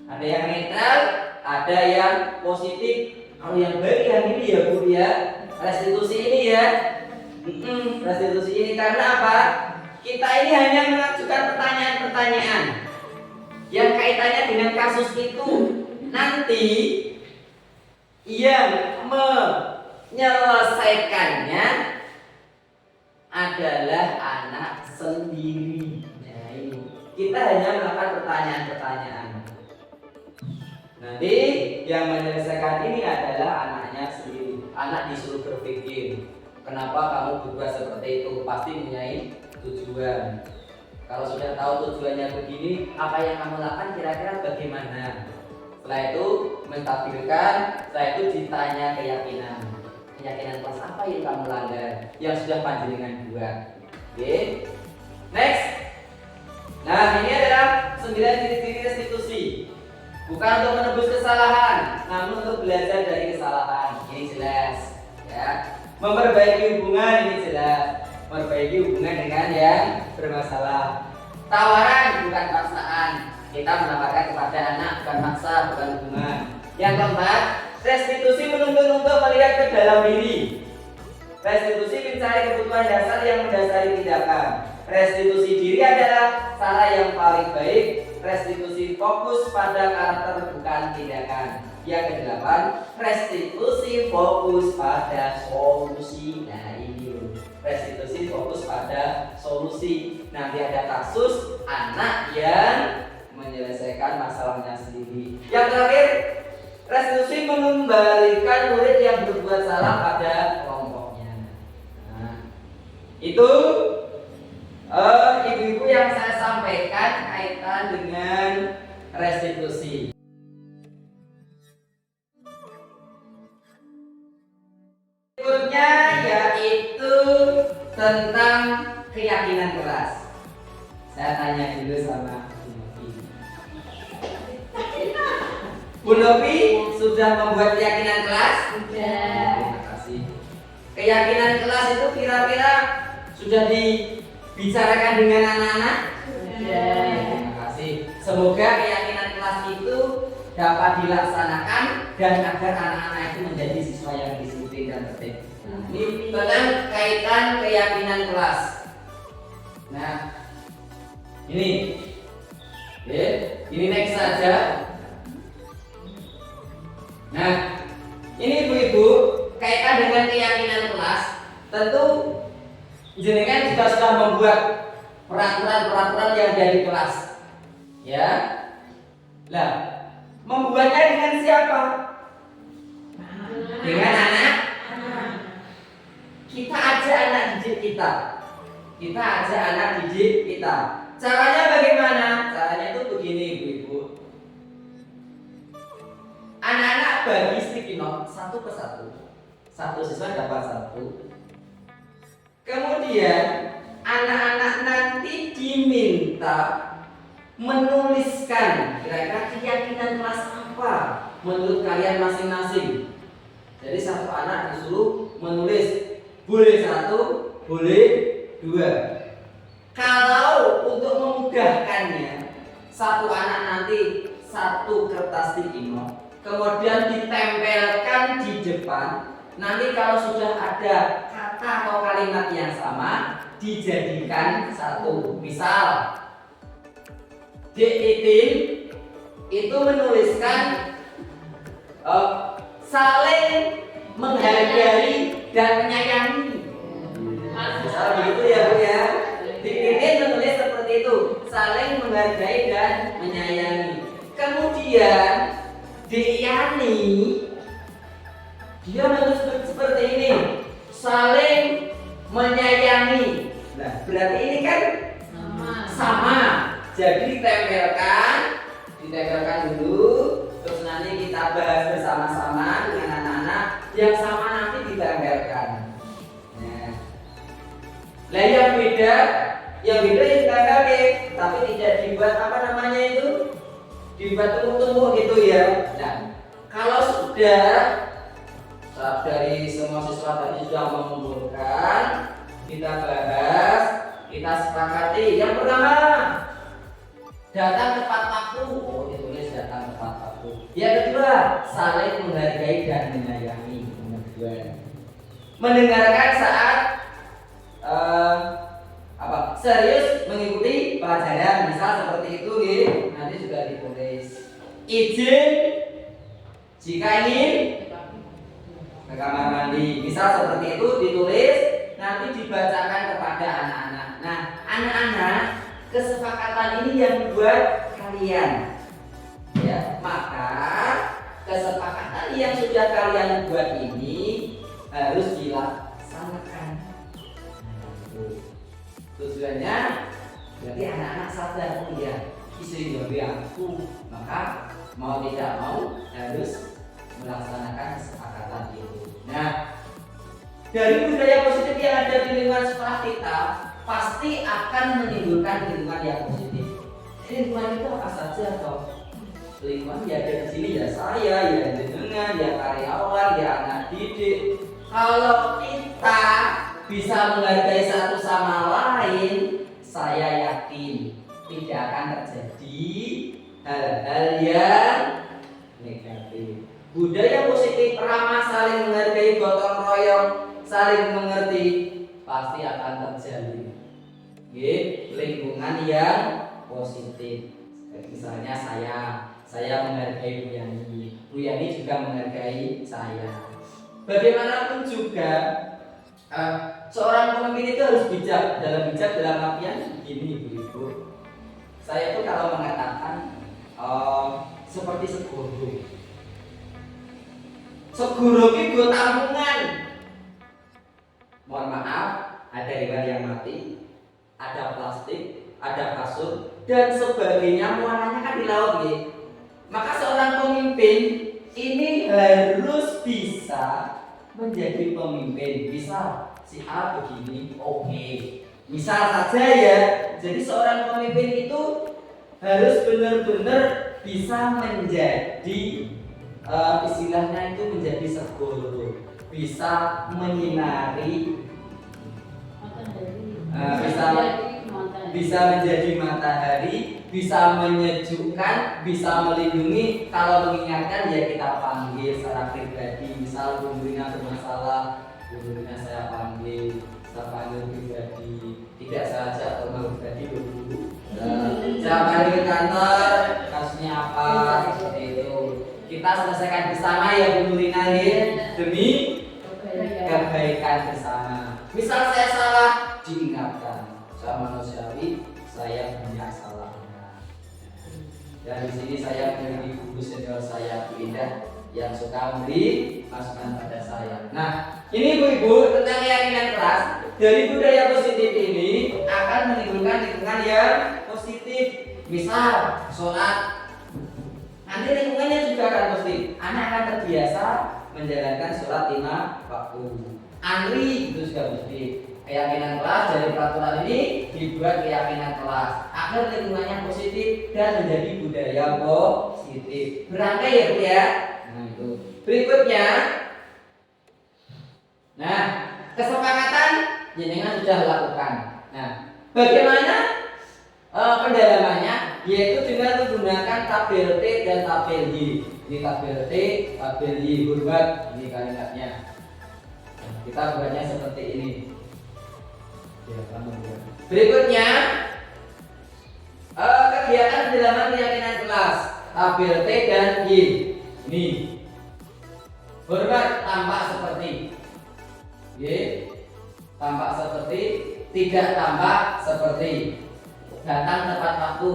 ada yang netral, ada yang positif. Kalau yang baik yang ini ya Bu ya, restitusi ini ya. Restitusi ini karena apa? Kita ini hanya mengajukan pertanyaan-pertanyaan yang kaitannya dengan kasus itu. Nanti yang menyelesaikannya adalah anak sendiri. Nah, ini kita hanya melakukan pertanyaan-pertanyaan. Nanti yang menyelesaikan ini adalah anaknya sendiri. Anak disuruh berpikir, kenapa kamu berbuat seperti itu? Pasti mempunyai tujuan. Kalau sudah tahu tujuannya begini, apa yang kamu lakukan kira-kira bagaimana? Setelah itu mentabirkan, setelah itu ditanya keyakinan kelas apa yang kamu langgar, yang sudah panjenengan buat. Oke. Next. Nah, ini adalah 9 titik-titik restitusi. Bukan untuk menebus kesalahan, namun untuk belajar dari kesalahan. Ini jelas, ya. Memperbaiki hubungan, ini jelas. Memperbaiki hubungan dengan yang bermasalah. Tawaran bukan paksaan. Kita menawarkan kepada anak bukan paksa, bukan hubungan. Yang keempat, restitusi menuntut untuk melihat ke dalam diri. Restitusi mencari kebutuhan dasar yang mendasari tindakan. Restitusi diri adalah cara yang paling baik. Restitusi fokus pada karakter bukan tindakan. Yang kedelapan, restitusi fokus pada solusi. Nah ini loh, restitusi fokus pada solusi. Nanti ada kasus anak yang menyelesaikan masalahnya sendiri. Yang terakhir, restitusi mengembalikan murid yang berbuat salah pada kelompoknya. Nah, itu ibu-ibu yang saya sampaikan kaitan dengan restitusi. Berikutnya yaitu tentang keyakinan kelas. Saya tanya dulu sama Bu Novi, sudah membuat keyakinan kelas? Sudah. Terima kasih. Keyakinan kelas itu kira-kira sudah dibicarakan dengan anak-anak? Sudah. Terima kasih. Semoga keyakinan kelas itu dapat dilaksanakan dan agar anak-anak itu menjadi siswa yang disiplin dan tertib. Ini tentang kaitan keyakinan kelas. Nah, ini, oke, ini next saja. Nah, ini ibu-ibu kaitan dengan keyakinan kelas. Tentu jenengan juga sudah membuat peraturan-peraturan yang ada di kelas, ya. Lah, membuatnya dengan siapa? Dengan anak. Kita ajak anak didik kita. Kita ajak anak didik kita. Caranya bagaimana? Caranya itu begini, ibu-ibu. Anak-anak bagi sticky note satu persatu. Satu siswa dapat satu. Kemudian anak-anak nanti diminta menuliskan kira-kira keyakinan kelas apa menurut kalian masing-masing. Jadi satu anak disuruh menulis, boleh satu, boleh dua. Kalau untuk memudahkannya, satu anak nanti satu kertas sticky note, kemudian ditempelkan di depan. Nanti kalau sudah ada kata atau kalimat yang sama, dijadikan satu. Misal Dek Itin itu menuliskan saling menghargai dan menyayangi. Misal begitu ya Bu ya. saling menghargai dan menyayangi. Kemudian Yani dia menulis seperti ini, saling menyayangi. Nah, berarti ini kan sama. Jadi ditempelkan dulu, terus nanti kita bahas bersama-sama dengan anak-anak. Yang sama nanti ditempelkan. Nah, yang beda ditempel, tapi tidak dibuat apa namanya itu, dibuat tumpuk-tumpuk gitu ya. Nah, kalau sudah dari semua siswa tadi sudah mengumpulkan, kita bahas, kita sepakati. Yang pertama, datang tepat waktu. Oh, ditulis datang tepat waktu. Yang kedua, saling menghargai dan menyayangi. Yang kedua, mendengarkan saat serius mengikuti pelajaran. Misal seperti itu, nanti juga ditulis. Izin jika ingin ke kamar mandi. Misal seperti itu ditulis, nanti dibacakan kepada anak-anak. Nah, anak-anak, kesepakatan ini yang buat kalian, ya. Maka kesepakatan yang sudah kalian buat ini harus dilaksanakan. Tujuannya berarti anak-anak sadar, oh ya, istri aku, maka mau tidak mau harus melaksanakan kesepakatan itu. Nah, dari budaya positif yang ada di lingkungan sekolah kita pasti akan menimbulkan lingkungan yang positif. Lingkungan itu apa saja toh? Lingkungan ya ada di sini, ya saya, ya jenengan, ya karyawan, ya anak didik. Kalau kita bisa menghargai satu sama lain, saya yakin tidak akan terjadi hal-hal yang negatif. Budaya positif, ramah, saling menghargai, gotong royong, saling mengerti, pasti akan terjadi lingkungan yang positif. Misalnya saya menghargai Bu Yani juga menghargai saya. Bagaimanapun juga seorang pemimpin itu harus bijak dalam artian begini, Ibu. Saya itu kalau mengatakan seperti segoro. Segoro itu tampungan. Mohon maaf, ada hewan yang mati, ada plastik, ada kasur dan sebagainya, muaranya kan di laut, Maka seorang pemimpin ini harus bisa menjadi pemimpin. Bisa si A begini, oke. Misal saja ya. Jadi seorang pemimpin itu harus benar-benar bisa menjadi istilahnya itu menjadi segoro, bisa menyinari, bisa menjadi matahari, bisa menyejukkan, bisa melindungi. Kalau mengingatkan ya kita panggil secara pribadi. Misal Bu Rina bermasalah, Bu Rina saya panggil pribadi, tidak saja atau pribadi dulu. Saya panggil kantor, kasusnya apa, seperti itu. Kita selesaikan bersama ya Bu Rina, demi kebaikan bersama. Misal saya salah, diingatkan. Saya manusiawi, saya banyak salahnya. Dan di sini saya memiliki guru senior saya, Bu Indah, yang suka memberi masukan pada saya. Nah, ini Bu-ibu tentang keyakinan kelas. Dari budaya positif ini akan menimbulkan lingkungan yang positif. Misal sholat, nanti lingkungannya juga akan positif. Anak akan terbiasa menjalankan sholat 5 waktu. Antri itu juga positif. Keyakinan kelas dari peraturan ini dibuat keyakinan kelas agar lingkungannya positif dan menjadi budaya positif. Berangkai ya Bu ya. Nah itu. Berikutnya, nah kesepakatan jenengan sudah lakukan. Nah bagaimana pendalamannya? Yaitu dengan menggunakan tabel T dan tabel Y. Ini tabel T, tabel Y, hormat. Ini kalimatnya. Nah, kita buatnya seperti ini. Berikutnya kegiatan pendalaman keyakinan kelas, tabel T dan Y. Ini hormat tampak seperti, tampak seperti, tidak tampak seperti. datang tepat waktu,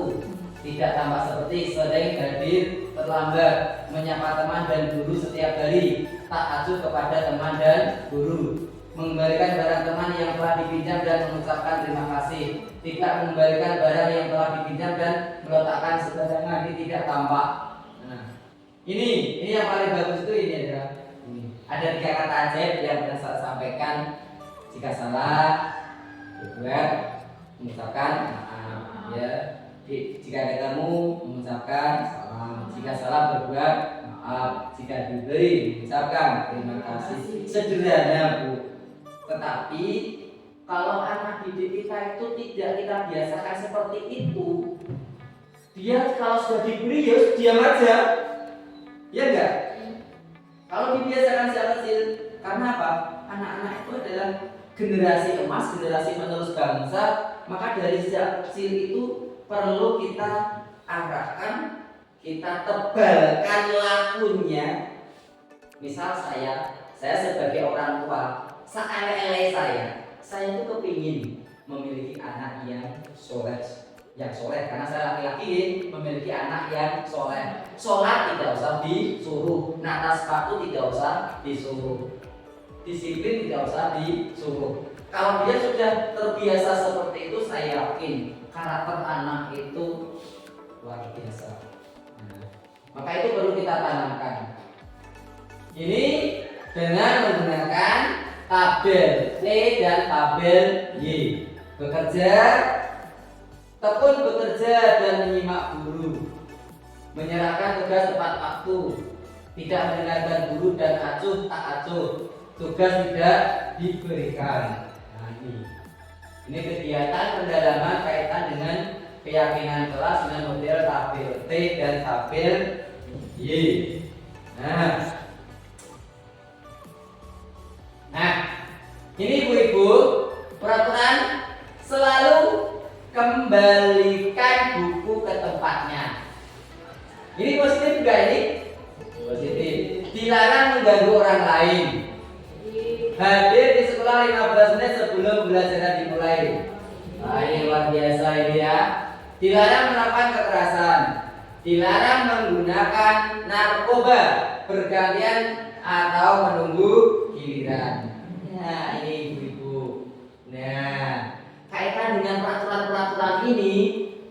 tidak tampak seperti sering hadir terlambat, menyapa teman dan guru setiap hari, tak acuh kepada teman dan guru, mengembalikan barang teman yang telah dipinjam dan mengucapkan terima kasih, tidak mengembalikan barang yang telah dipinjam dan meletakkan sembarangan, ini tidak tampak. Nah, ini yang paling bagus itu ini adalah ini. Ada 3 kata ajaib yang pernah saya sampaikan. Jika salah berbuat, mengucapkan maaf, ya. Jika ketemu mengucapkan salam. Jika salah berbuat maaf. Jika diberi mengucapkan terima kasih. Sederhana, Bu. Tetapi kalau anak didik kita itu tidak kita biasakan seperti itu, dia kalau sudah diberi ya diam aja, ya enggak? Kalau dibiasakan sejak kecil, karena apa? Anak-anak itu adalah generasi emas, generasi penerus bangsa, maka dari sejak kecil itu perlu kita arahkan, kita tebalkan lakunya. Misal saya sebagai orang tua, seele-ele saya itu kepingin memiliki anak yang soleh, karena saya laki-laki memiliki anak yang soleh. Sholat tidak usah disuruh, nata sepatu tidak usah disuruh, disiplin tidak usah disuruh. Kalau dia sudah terbiasa seperti itu, saya yakin karakter anak itu luar biasa. Maka itu perlu kita tanamkan. Ini dengan menggunakan tabel T dan tabel Y. Bekerja, tekun bekerja dan menyimak guru, menyerahkan tugas tepat waktu, tidak mendengarkan guru dan acuh tak acuh, tugas tidak diberikan. Nah, ini kegiatan pendalaman kaitan dengan keyakinan kelas dengan model tabel T dan tabel Y. Nah, ini ibu-ibu, peraturan selalu kembalikan buku ke tempatnya. Ini positif enggak ini? Positif. Dilarang mengganggu orang lain. Hadir di sekolah 15 menit sebelum pembelajaran dimulai. Nah, ini luar biasa ini ya. Dilarang melakukan kekerasan. Dilarang menggunakan narkoba bergantian atau menunggu giliran. Nah, ini ibu-ibu. Nah, kaitan dengan peraturan-peraturan ini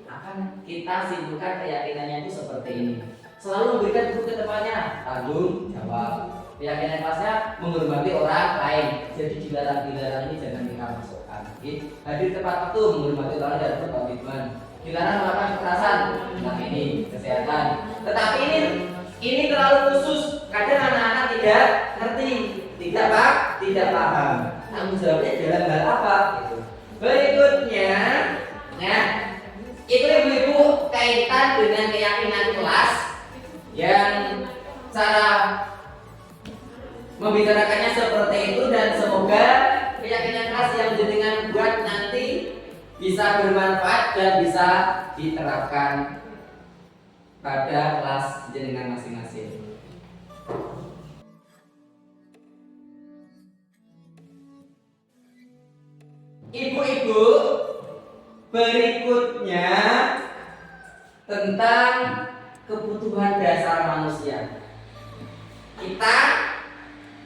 akan kita simpulkan keyakinannya itu seperti ini. Selalu memberikan buku ke depannya, tanggung jawab. Keyakinan kelasnya menghormati orang lain. Jadi dilarang-dilarang ini jangan kita masukkan. Hadir tepat waktu, menghormati orang dan berkomitmen. Dilarang melakukan kekerasan. Nah, ini kesehatan. Tetapi ini terlalu khusus. Kadang anak-anak tidak ngerti, tidak paham. Tanggung jawabnya dalam hal apa? Gitu. Berikutnya, nah, itu ibu-ibu kaitan dengan keyakinan kelas yang cara membicarakannya seperti itu, dan semoga keyakinan kelas yang jenengan buat nanti bisa bermanfaat dan bisa diterapkan pada kelas jenengan masing-masing. Ibu-ibu, berikutnya tentang kebutuhan dasar manusia. Kita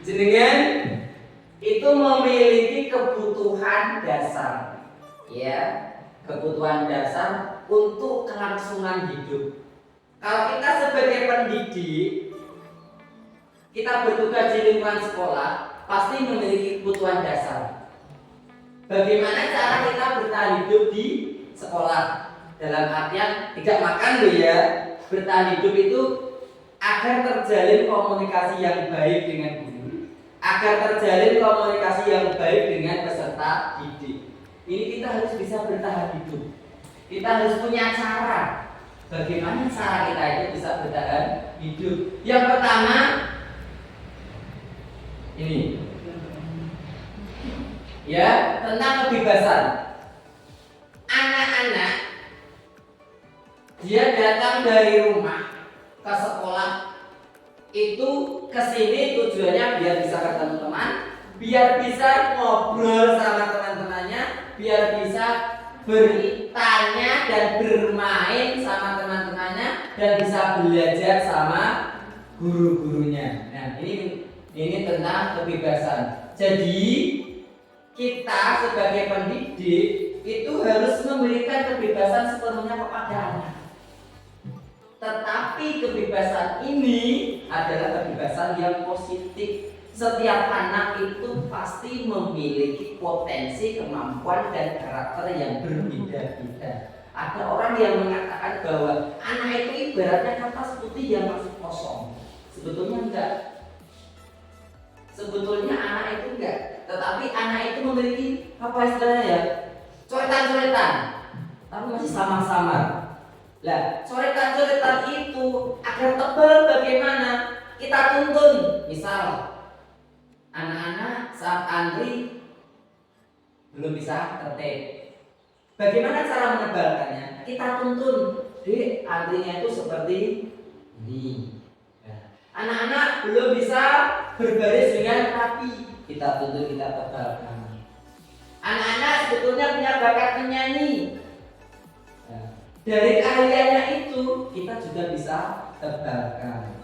jenengan itu memiliki kebutuhan dasar, ya, kebutuhan dasar untuk kelangsungan hidup. Kalau kita sebagai pendidik, kita bertugas di lingkungan sekolah, pasti memiliki kebutuhan dasar. Bagaimana cara kita bertahan hidup di sekolah? Dalam artian tidak makan loh ya. Bertahan hidup itu agar terjalin komunikasi yang baik dengan guru, agar terjalin komunikasi yang baik dengan peserta didik. Ini kita harus bisa bertahan hidup. Kita harus punya cara. Bagaimana cara kita itu bisa bertahan hidup? Yang pertama, ini ya, tentang kebebasan. Anak-anak dia datang dari rumah ke sekolah itu kesini tujuannya biar bisa ketemu teman, biar bisa ngobrol sama teman-temannya, biar bisa bertanya dan bermain sama teman-temannya dan bisa belajar sama guru-gurunya. Nah, ini tentang kebebasan. Jadi kita sebagai pendidik itu harus memberikan kebebasan sepenuhnya kepada anak. Tetapi kebebasan ini adalah kebebasan yang positif. Setiap anak itu pasti memiliki potensi, kemampuan, dan karakter yang berbeda-beda. Ada orang yang mengatakan bahwa anak itu ibaratnya kertas putih yang masih kosong. Sebetulnya enggak. Sebetulnya anak itu enggak. Tetapi anak itu memiliki apa istilahnya ya? Coretan-coretan, tapi masih samar-samar. Lah, coretan-coretan itu agar tebal bagaimana? Kita tuntun. Misal anak-anak saat antri belum bisa tertib. Bagaimana cara menebalkannya? Kita tuntun. Dek, antrinya itu seperti ini. Anak-anak belum bisa berbaris dengan rapi. Kita tuntun, kita tebalkan. Anak-anak sebetulnya punya bakat menyanyi. Dari keahliannya itu kita juga bisa tebalkan.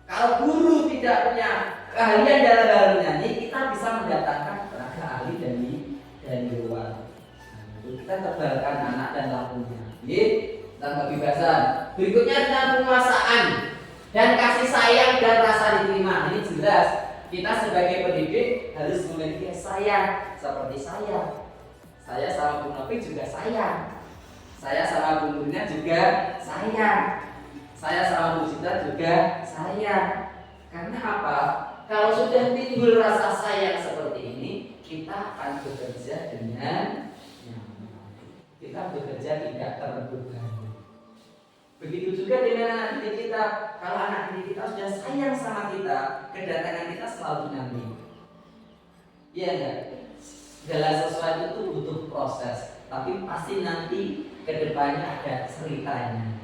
Kalau guru tidak punya keahlian dalam hal menyanyi, kita bisa mendatangkan tenaga ahli dari luar. Kita tebalkan anak dan lakunya. Tentang kebebasan. Berikutnya tentang penguasaan dan kasih sayang dan rasa diterima. Ini jelas kita sebagai pendidik harus memiliki sayang. Seperti saya sama Bu Novi juga sayang. Saya sama Bu Nurina juga sayang. Saya sama Bu Citra juga sayang. Karena apa? Kalau sudah timbul rasa sayang seperti ini, kita akan bekerja dengan nyaman. Kita bekerja tidak terbebani. Begitu juga dengan anak didik kita. Kalau anak didik kita sudah sayang sama kita, kedatangan kita selalu dinanti. Iya enggak? Segala sesuatu itu butuh proses, tapi pasti nanti kedepannya ada ceritanya.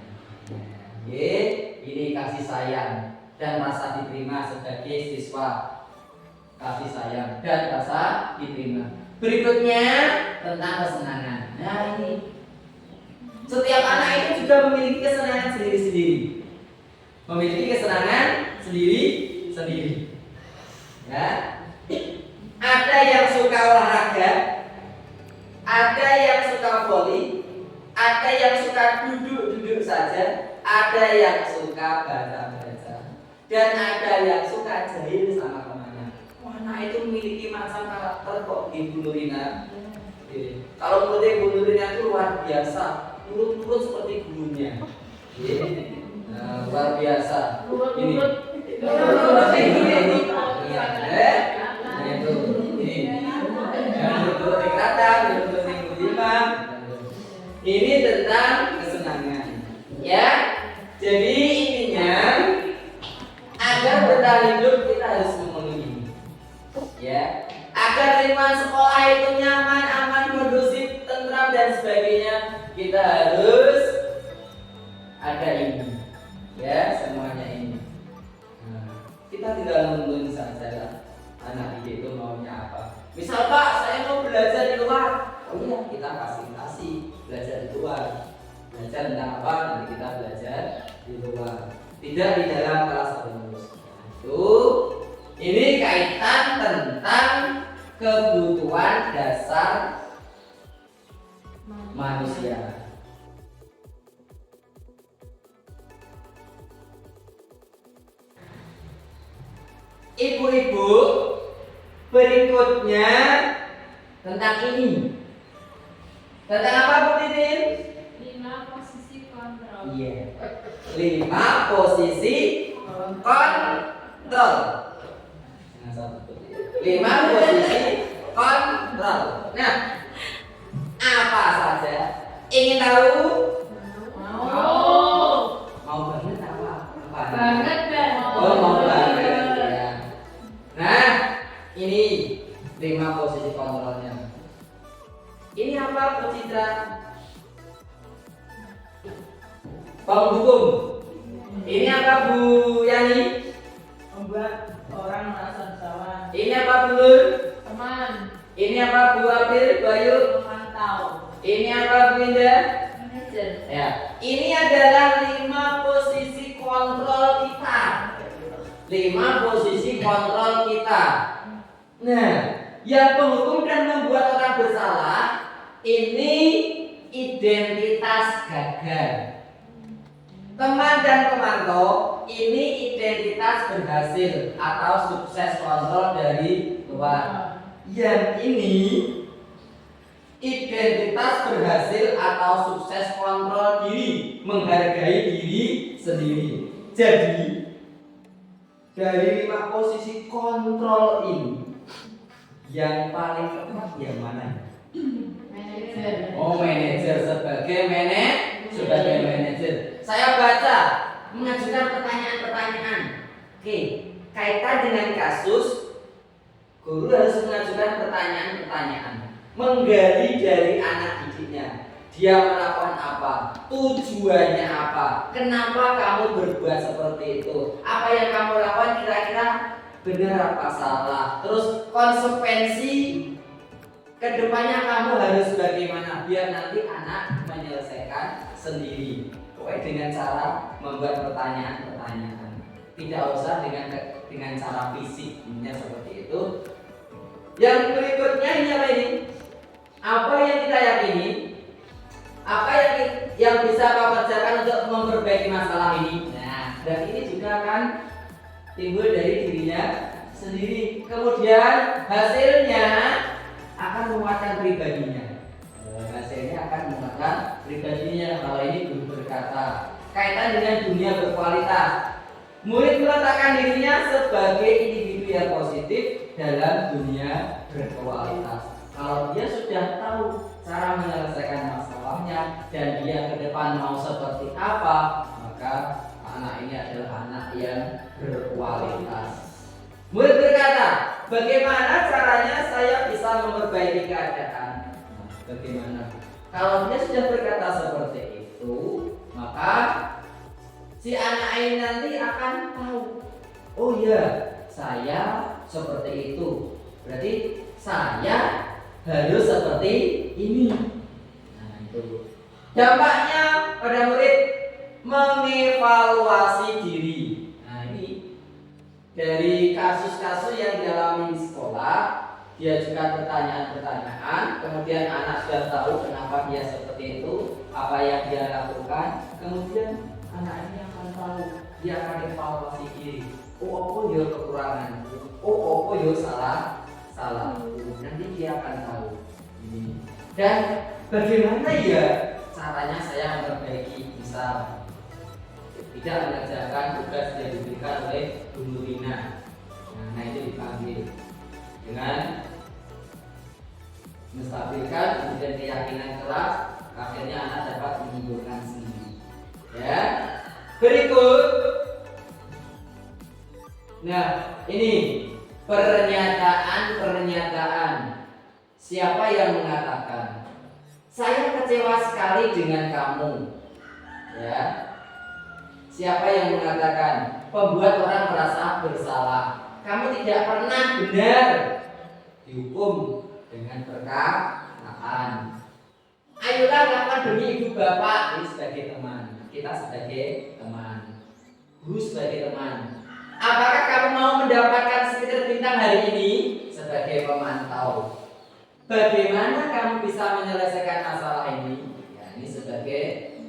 Ini kasih sayang dan rasa diterima sebagai siswa. Kasih sayang dan rasa diterima. Berikutnya tentang kesenangan. Nah ini, setiap anak itu juga memiliki kesenangan sendiri-sendiri. Memiliki kesenangan sendiri-sendiri. Ya. Ada yang suka olahraga, ada yang suka voli, ada yang suka duduk-duduk saja, ada yang suka baca-baca, dan ada yang suka jahil sama temannya. Anak itu memiliki macam karakter kok Ibu Nurina. Kalau menurut Ibu Nurina itu luar biasa, nurut-nurut seperti gurunya. Luar biasa. Ini. Ini tentang kesenangan, ya. Jadi intinya agar bertahan hidup kita harus memenuhi, ya. Agar lingkungan sekolah itu nyaman, aman, kondusif, tentram dan sebagainya, kita harus ada ini, ya, semuanya ini. Kita tinggal menuntun saja anak didik itu maunya apa. Misal Pak, saya mau belajar di luar. Oh iya, kita fasilitasi belajar di luar. Belajar tentang apa? Nanti kita belajar di luar. Tidak di dalam kelas terus. Itu ini kaitan tentang kebutuhan dasar manusia. Ibu-ibu, berikutnya tentang ini. Tentang apa Bu Titin? 5 posisi kontrol. Iya. 5 posisi kontrol. 5 posisi kontrol. Nah, apa saja? Ingin tahu? Mau banget apa? Banget kan? Oh, mau banget ya. Nah, ini 5 posisi kontrolnya. Ini apa Bu Citra? Penghukum. Ini apa Bu Yani? Membuat orang merasa bersalah. Ini apa Bu Nur? Teman. Ini apa Bu Abir Bayu? Memantau. Ini apa Bunda? Manajer. Ya, ini adalah 5 posisi kontrol kita. 5 posisi kontrol kita. Nah, yang penghukum dan membuat orang bersalah ini identitas gagal. Teman dan pemantau ini identitas berhasil atau sukses kontrol dari luar. Yang ini identitas berhasil atau sukses kontrol diri, menghargai diri sendiri. Jadi dari 5 posisi kontrol ini yang paling tepat yang mana? Manajer. Oh, manajer sebagai manajer. Saya baca mengajukan pertanyaan-pertanyaan. Oke, kaitan dengan kasus, guru harus mengajukan pertanyaan-pertanyaan, menggali dari anak didiknya. Dia melakukan apa? Tujuannya apa? Kenapa kamu berbuat seperti itu? Apa yang kamu lakukan kira-kira benar apa salah? Terus konsekuensi kedepannya kamu harus bagaimana biar nanti anak menyelesaikan sendiri. Pokoknya dengan cara membuat pertanyaan-pertanyaan. Tidak usah dengan cara fisik, seperti itu. Yang berikutnya ini apa ini? Apa yang kita yakini? Apa yang bisa kau kerjakan untuk memperbaiki masalah ini? Nah, dan ini juga akan timbul dari dirinya sendiri. Kemudian hasilnya akan menguatkan pribadinya. Hasilnya akan menguatkan pribadinya. Kalau ini guru berkata kaitan dengan dunia berkualitas. Murid meletakkan dirinya sebagai individu yang positif dalam dunia berkualitas. Kalau dia sudah tahu cara menyelesaikan masalahnya dan dia ke depan mau seperti apa, maka anak ini adalah anak yang berkualitas. Murid berkata, bagaimana caranya saya bisa memperbaiki keadaan? Nah, bagaimana? Kalau dia sudah berkata seperti itu, maka si anak ini nanti akan tahu. Oh iya, saya seperti itu. Berarti saya harus seperti ini. Nah, itu. Dampaknya pada murid mengevaluasi diri. Nah, ini dari kasus-kasus yang dialami di sekolah, dia juga pertanyaan-pertanyaan, kemudian anak sudah tahu kenapa dia seperti itu, apa yang dia lakukan, kemudian anak ini akan tahu, dia akan evaluasi diri. Oh, apa ya kekurangan? Oh, apa ya salah? Nanti dia akan tahu ini. Dan bagaimana ya caranya saya memperbaiki? Misal tidak mengerjakan tugas yang diberikan oleh Bu Nurina. Nah, itu dipanggil dengan menstabilkan kemudian keyakinan keras, akhirnya anak dapat menyimpulkan sendiri. Ya. Berikut. Nah, ini pernyataan. Siapa yang mengatakan, saya kecewa sekali dengan kamu. Ya. Siapa yang mengatakan, pembuat orang merasa bersalah. Kamu tidak pernah benar. Dihukum dengan perkataan. Ayolah lakukan demi ibu bapak. Ini sebagai teman. Kita sebagai teman. Guru sebagai teman. Apakah kamu mau mendapatkan stiker bintang hari ini? Sebagai pemantau. Bagaimana kamu bisa menyelesaikan masalah ini? Ya, ini sebagai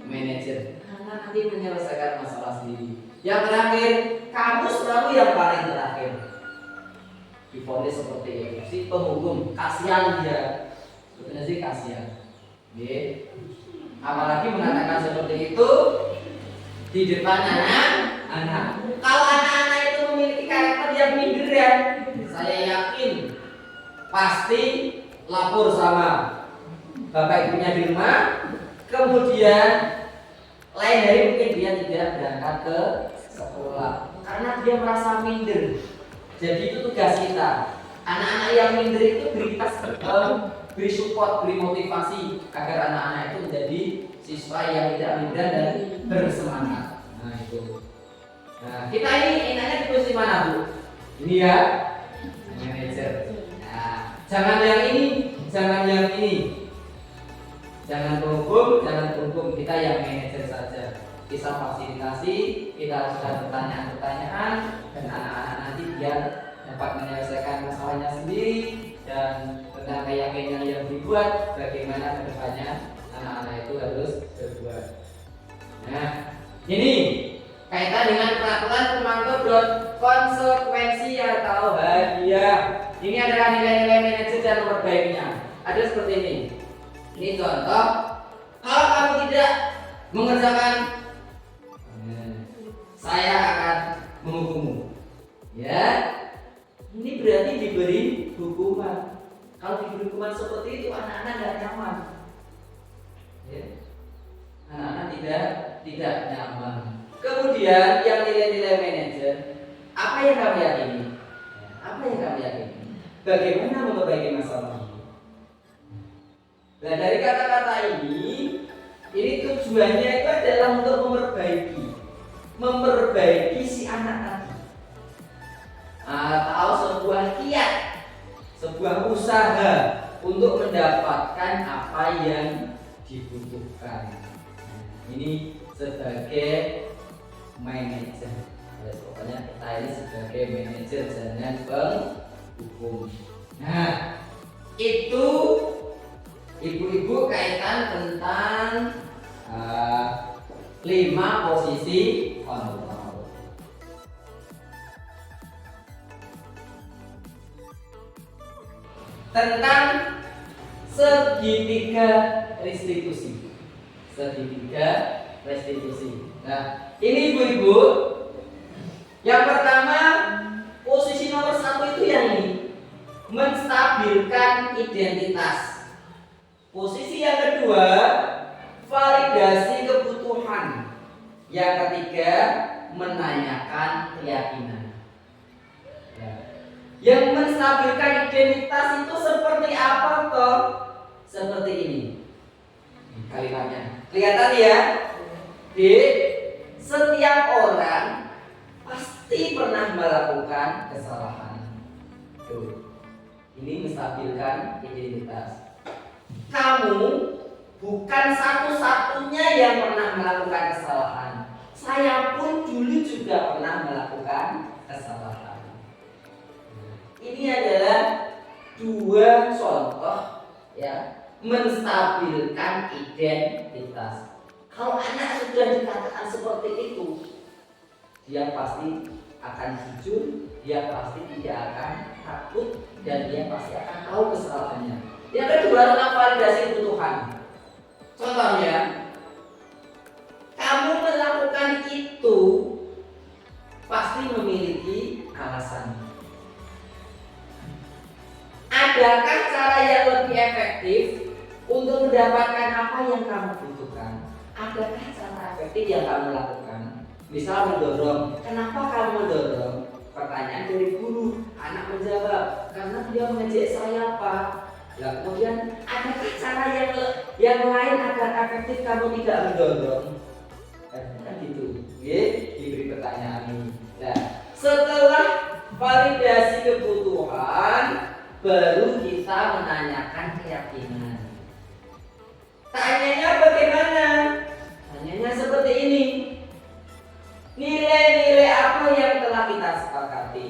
manajer. Karena nanti menyelesaikan masalah sendiri. Yang terakhir, kamu selalu yang paling terakhir. Difonis seperti itu. Si penghukum kasihan dia. Sebetulnya sih kasihan. Apalagi mengatakan seperti itu di depan anak. Kalau anak-anak itu memiliki karakter yang minder ya, saya yakin pasti lapor sama bapak ibunya di rumah. Kemudian lain hari mungkin dia tidak berangkat ke sekolah karena dia merasa minder. Jadi itu tugas kita. Anak-anak yang minder itu beri support, beri motivasi agar anak-anak itu menjadi siswa yang tidak minder dan bersemangat. Nah itu. Nah kita ini enaknya di posisi mana Bu? Ini ya, manajer. Nah, jangan yang ini, jangan yang ini. Jangan terhubung, kita yang manajer saja. Kita fasilitasi, kita ajukan pertanyaan-pertanyaan, dan anak-anak nanti biar dapat menyelesaikan masalahnya sendiri, dan tentang keyakinan yang dibuat, bagaimana kedepannya anak-anak itu harus berbuat. Nah, ini kaitan dengan peraturan pemantau konsekuensi atau hadiah. Ini adalah nilai-nilai manajer dan memperbaikinya. Ada seperti ini. Ini contoh, kalau kamu tidak mengerjakan, saya akan menghukummu. Ya, ini berarti diberi hukuman. Kalau diberi hukuman seperti itu, anak-anak tidak nyaman. Ya. Anak-anak tidak nyaman. Kemudian yang nilai-nilai manajer, apa yang kamu yakini? Apa yang kamu yakini? Bagaimana memperbaiki masalah ini? Nah, dari kata-kata ini tujuannya itu adalah untuk memperbaiki si anak tadi, atau sebuah kiat, sebuah usaha untuk mendapatkan apa yang dibutuhkan. Ini sebagai manajer. Pokoknya kita ini sebagai manajer, jangan penghukum. Nah, itu ibu-ibu kaitan tentang 5 posisi kontrol. Tentang segitiga restitusi. Nah, ini ibu-ibu. Yang pertama, posisi nomor 1 itu yang ini, menstabilkan identitas. Posisi yang kedua, validasi kebutuhan. Yang ketiga, menanyakan keyakinan. Ya. Yang menstabilkan identitas itu seperti apa toh? Seperti ini kalimatnya. Kelihatan ya? D. Setiap orang pasti pernah melakukan kesalahan. Tuh. Ini menstabilkan identitas. Kamu bukan satu-satunya yang pernah melakukan kesalahan. Saya pun dulu juga pernah melakukan kesalahan. Ini adalah 2 contoh ya, menstabilkan identitas. Kalau anak sudah dikatakan seperti itu, dia pasti akan jujur, dia pasti tidak akan takut, dan dia pasti akan tahu kesalahannya. Yang kedua adalah validasi kebutuhan. Contohnya, kamu melakukan itu pasti memiliki alasan. Adakah cara yang lebih efektif untuk mendapatkan apa yang kamu butuhkan? Adakah cara efektif yang kamu lakukan? Misal mendorong. Kenapa kamu mendorong? Pertanyaan dari guru. Anak menjawab, karena dia mengejek saya, Pak. Nah, kemudian adakah cara yang lain agar efektif kamu tidak mendorong? Kan gitu. Diberi pertanyaan ini. Nah, setelah validasi kebutuhan, baru kita menanyakan keyakinan. Tanyanya bagaimana? Tanyanya seperti ini. Nilai-nilai apa yang telah kita sepakati?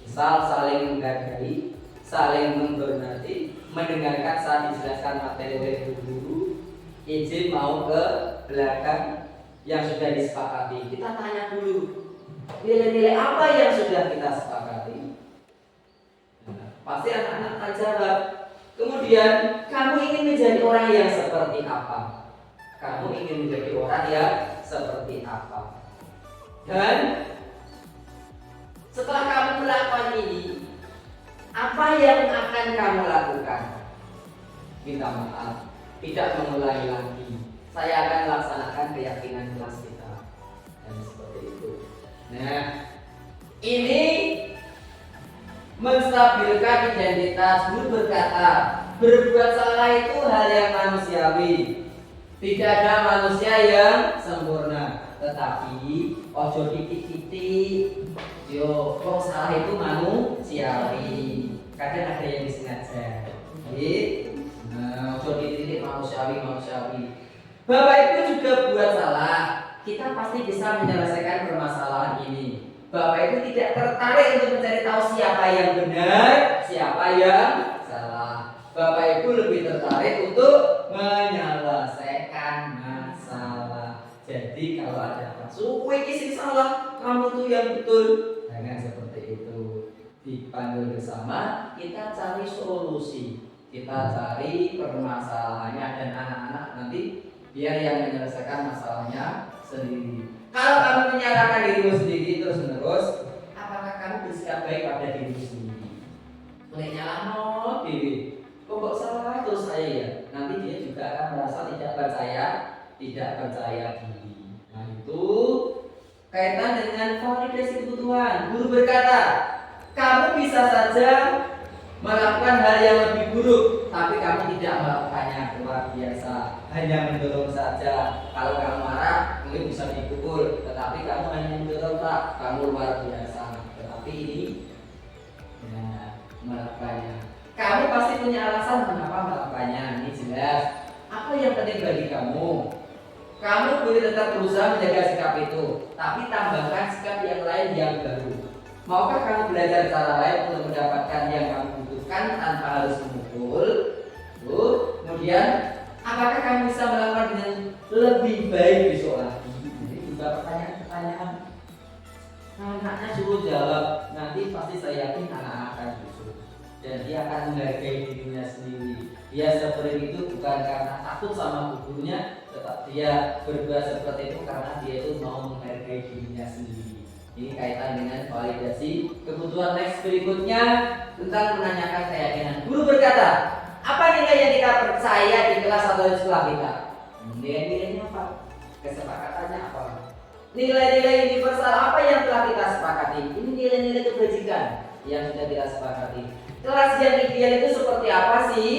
Misal saling menghargai, saling menghormati, mendengarkan saat dijelaskan materi oleh guru, izin mau ke belakang yang sudah disepakati. Kita tanya dulu, nilai-nilai apa yang sudah kita sepakati? Pasti anak-anak akan jawab. Kemudian, kamu ingin menjadi orang yang seperti apa? Kamu ingin menjadi orang yang seperti apa? Dan setelah kamu melakukan ini, apa yang akan kamu lakukan? Minta maaf, tidak mengulangi lagi. Saya akan melaksanakan keyakinan kelas kita. Dan seperti itu. Nah, ini menstabilkan identitas. Guru berkata, berbuat salah itu hal yang manusiawi. Tidak ada manusia yang sempurna. Tetapi ojo titik-titik. Yo, kok salah itu manusiawi. Kadang ada yang disengaja. Ojo titik manusiawi. Bapak Ibu juga buat salah. Kita pasti bisa menyelesaikan permasalahan ini. Bapak Ibu tidak tertarik untuk mencari tahu siapa yang benar, siapa yang salah. Bapak Ibu lebih tertarik untuk menyelesaikan masalah. Jadi kalau ada kasus, ini salah, kamu tuh yang betul. Jangan seperti itu. Dipanggil bersama, kita cari solusi, kita cari permasalahannya, dan anak-anak nanti biar yang menyelesaikan masalahnya sendiri. Kalau kamu menyalahkan dirimu sendiri terus menerus, apakah kamu bersikap baik pada dirimu sendiri? Mulai nyalahno diri, kok salah terus saya ya? Nanti dia juga akan merasa tidak percaya diri. Nah itu kaitan dengan validasi kebutuhan. Guru berkata, kamu bisa saja melakukan hal yang lebih buruk, tapi kamu tidak melakukannya. Luar biasa, hanya mendorong saja. Kalau kamu marah, mungkin bisa dipukul, tetapi kamu hanya mendorong, Pak. Kamu luar biasa. Tetapi ini, ya, melakukannya. Kamu pasti punya alasan mengapa melakukannya. Ini jelas. Apa yang penting bagi kamu? Kamu boleh tetap berusaha menjaga sikap itu, tapi tambahkan sikap yang lain yang baru. Maukah kamu belajar cara lain untuk mendapatkan yang kamu butuhkan tanpa harus memukul? Kemudian, apakah kamu bisa melakukan dengan lebih baik besok lagi? Jadi juga pertanyaan-pertanyaan. Anaknya suruh jawab, nanti pasti saya yakin anak akan jujur. Dan dia akan menghargai dirinya sendiri. Dia seperti itu bukan karena takut sama gurunya, tetapi dia berbuat seperti itu karena dia itu mau menghargai dirinya sendiri. Ini kaitan dengan validasi kebutuhan. Next berikutnya tentang menanyakan keyakinan. Guru berkata, apa nilai yang kita percaya di kelas atau di sekolah kita? Nilai-nilainya apa? Kesepakatannya apa? Nilai-nilai universal apa yang telah kita sepakati? Ini nilai-nilai kebajikan yang sudah kita sepakati. Kelas yang ideal itu seperti apa sih?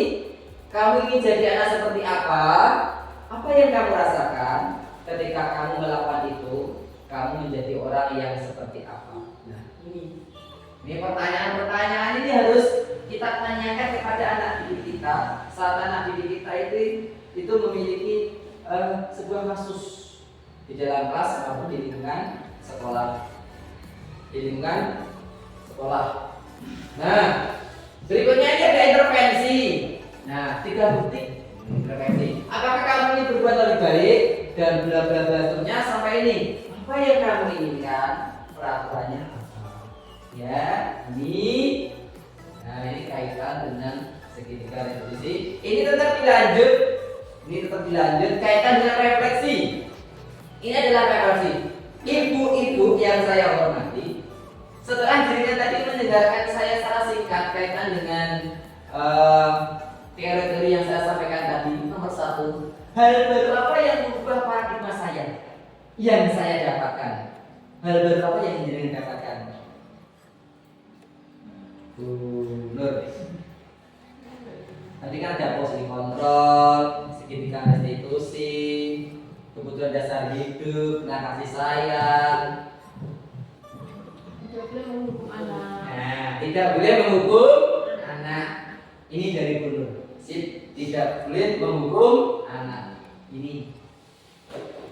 Kamu ingin jadi anak seperti apa? Apa yang kamu rasakan ketika kamu melakukan itu? Kamu menjadi orang yang seperti apa? Nah, ini pertanyaan-pertanyaan ini harus kita tanyakan kepada anak didik kita. Saat anak didik kita itu memiliki sebuah kasus di dalam kelas maupun di lingkungan sekolah. Nah, berikutnya ini ada intervensi. Nah, 3 bukti intervensi. Apakah kamu ingin berbuat lebih baik dan bla bla bla seterusnya sampai ini? Apa yang kamu inginkan? Peraturannya apa? Ya, ini. Nah, ini kaitan dengan segitiga revolusi. Ini tetap dilanjut kaitan dengan refleksi. Ini adalah refleksi. Ibu-ibu yang saya hormati, setelah dirinya tadi mendengarkan saya secara singkat kaitan dengan teori-teori yang saya sampaikan tadi, nomor 1, hal baru apa yang mengubah paradigma saya yang saya dapatkan? Hal baru apa yang jenengan dapatkan? Nur. Tadi kan ada posisi kontrol, segitiga restitusi, kebutuhan dasar hidup, kasih sayang. Tidak boleh menghukum anak. Nah, tidak boleh menghukum anak. Ini dari guru. Sip, tidak boleh menghukum anak. Ini.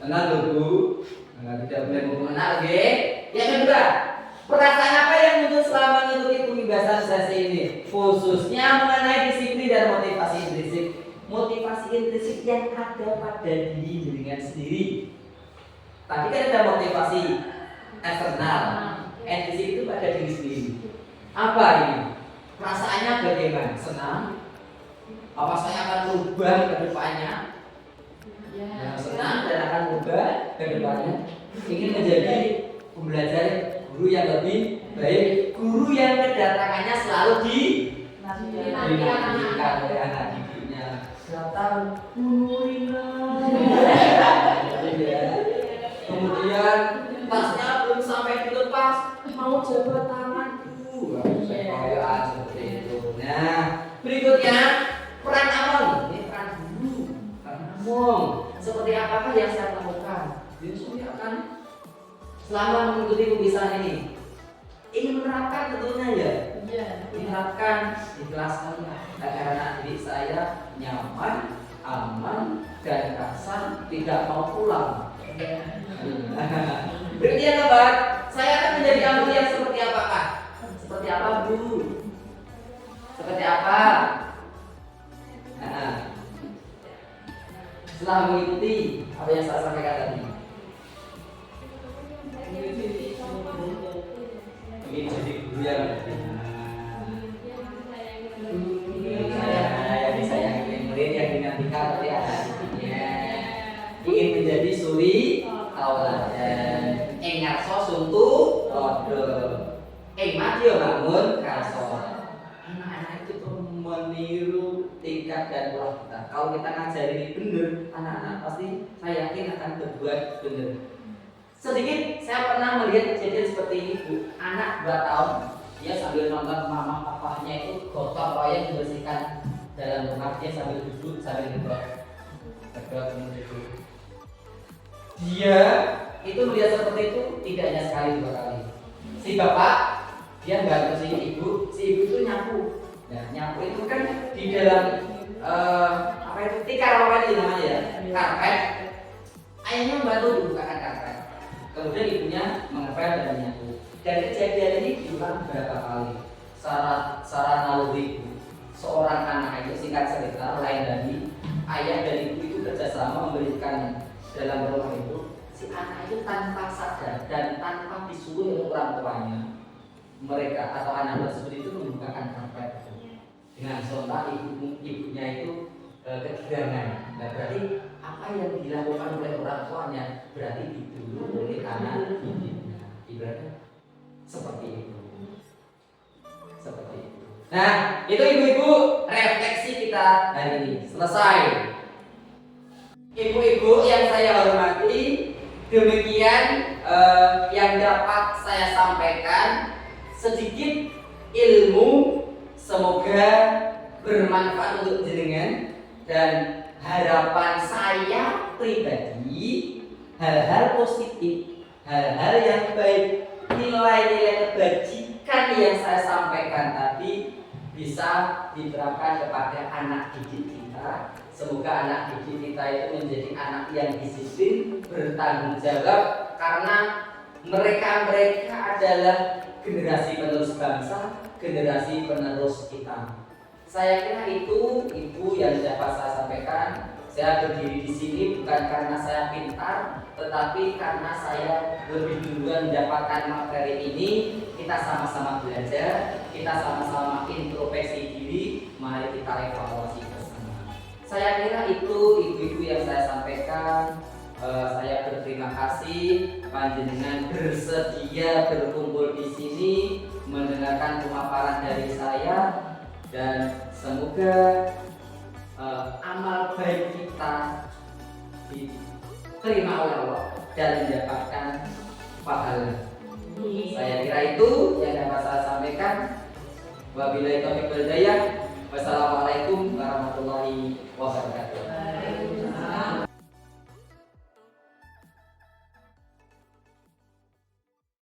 Tenang loh, Bu. Tidak boleh menghukum anak, oke? Yang kedua, perasaan apa yang muncul selama mengikuti pembebasan sesi ini? Khususnya mengenai disiplin dan motivasi intrinsik. Motivasi intrinsik yang ada pada diri dengan sendiri. Tadi kan ada motivasi eksternal. Intrinsik itu pada diri sendiri. Apa ini? Perasaannya bagaimana? Senang? Apa saya akan berubah ke depannya? Ya, senang dan akan berubah ke depannya. Ingin menjadi pembelajar guru yang lebih baik, guru yang kedatangannya selalu dinantikan oleh anak didiknya. Datang Nurina. Kemudian tasnya belum sampai dilepas, mau jabat tanganku. Kayak seperti itu. Nah, berikutnya peran among. Ini peran guru. Peran among. Seperti apakah yang saya temukan? Biasanya akan selama mengikuti pembicaraan ini ingin menerapkan tentunya ya. Menerapkan di kelas saya agar anak didik saya nyaman, aman, dan rasa tidak mau pulang. Berarti sahabat, saya akan menjadi ampun yang seperti apakah? Seperti apa Bu? Seperti apa? Nah, setelah mengikuti apa yang saya sampaikan tadi, ini jadi guru yang disayangi murid yang dinantikan oleh anak-anaknya, ingin menjadi suri tauladan, ngarso suntu rodo, mati yo bangun kaso. Anak-anak itu tuh meniru tingkat dan pola kita. Kalau kita ngajarin ini benar, anak-anak pasti saya yakin akan berbuat benar. Sedikit saya pernah melihat kejadian seperti ini Bu. Anak 2 tahun, dia sambil nonton mama papahnya itu gotong royong membersihkan dalam rumah, dia sambil duduk sambil gedok duduk. Dia itu melihat seperti itu tidak hanya sekali 2 kali. Si bapak dia bantu si ibu itu nyapu. Nah, nyapu itu kan di dalam apa itu tikar apa itu namanya ya, karpet. Ayahnya membantu dibukakan karpet. Kemudian ibunya mengepel dan menyapu. Dan kejadian ini diulang beberapa kali. Secara naluri seorang anak itu, singkat cerita, lain dari ayah dan ibu itu kerjasama memberikan dalam rumah itu, si anak itu tanpa sadar dan tanpa disuruh oleh orang tuanya, mereka atau anak tersebut itu membukakan karpet dengan sontak ibunya itu kegirangan. Nah, berarti apa yang dilakukan oleh orang tuanya berarti ditiru oleh anak ibunya. Ibaratnya seperti itu. Nah, itu ibu-ibu refleksi kita hari ini selesai. Ibu-ibu yang saya hormati, demikian yang dapat saya sampaikan, sedikit ilmu, semoga bermanfaat untuk jenengan, dan harapan saya pribadi hal-hal positif, hal-hal yang baik, nilai-nilai kebajikan yang saya sampaikan tadi bisa diterapkan kepada anak didik kita. Semoga anak didik kita itu menjadi anak yang disiplin, bertanggung jawab, karena mereka adalah generasi penerus bangsa, generasi penerus kita. Saya kira itu yang dapat saya sampaikan. Saya berdiri di sini bukan karena saya pintar, tetapi karena saya lebih duluan mendapatkan materi ini. Kita sama-sama belajar, kita sama-sama introspeksi diri, mari kita evaluasi bersama. Saya kira itu ibu-ibu yang saya sampaikan. Saya berterima kasih panjenengan bersedia berkumpul di sini mendengarkan pemaparan dari saya, dan semoga amal baik kita diterima oleh Allah dan mendapatkan pahala. Saya kira itu yang dapat saya sampaikan. Wabillahi taufiq wal hidayah. Wassalamualaikum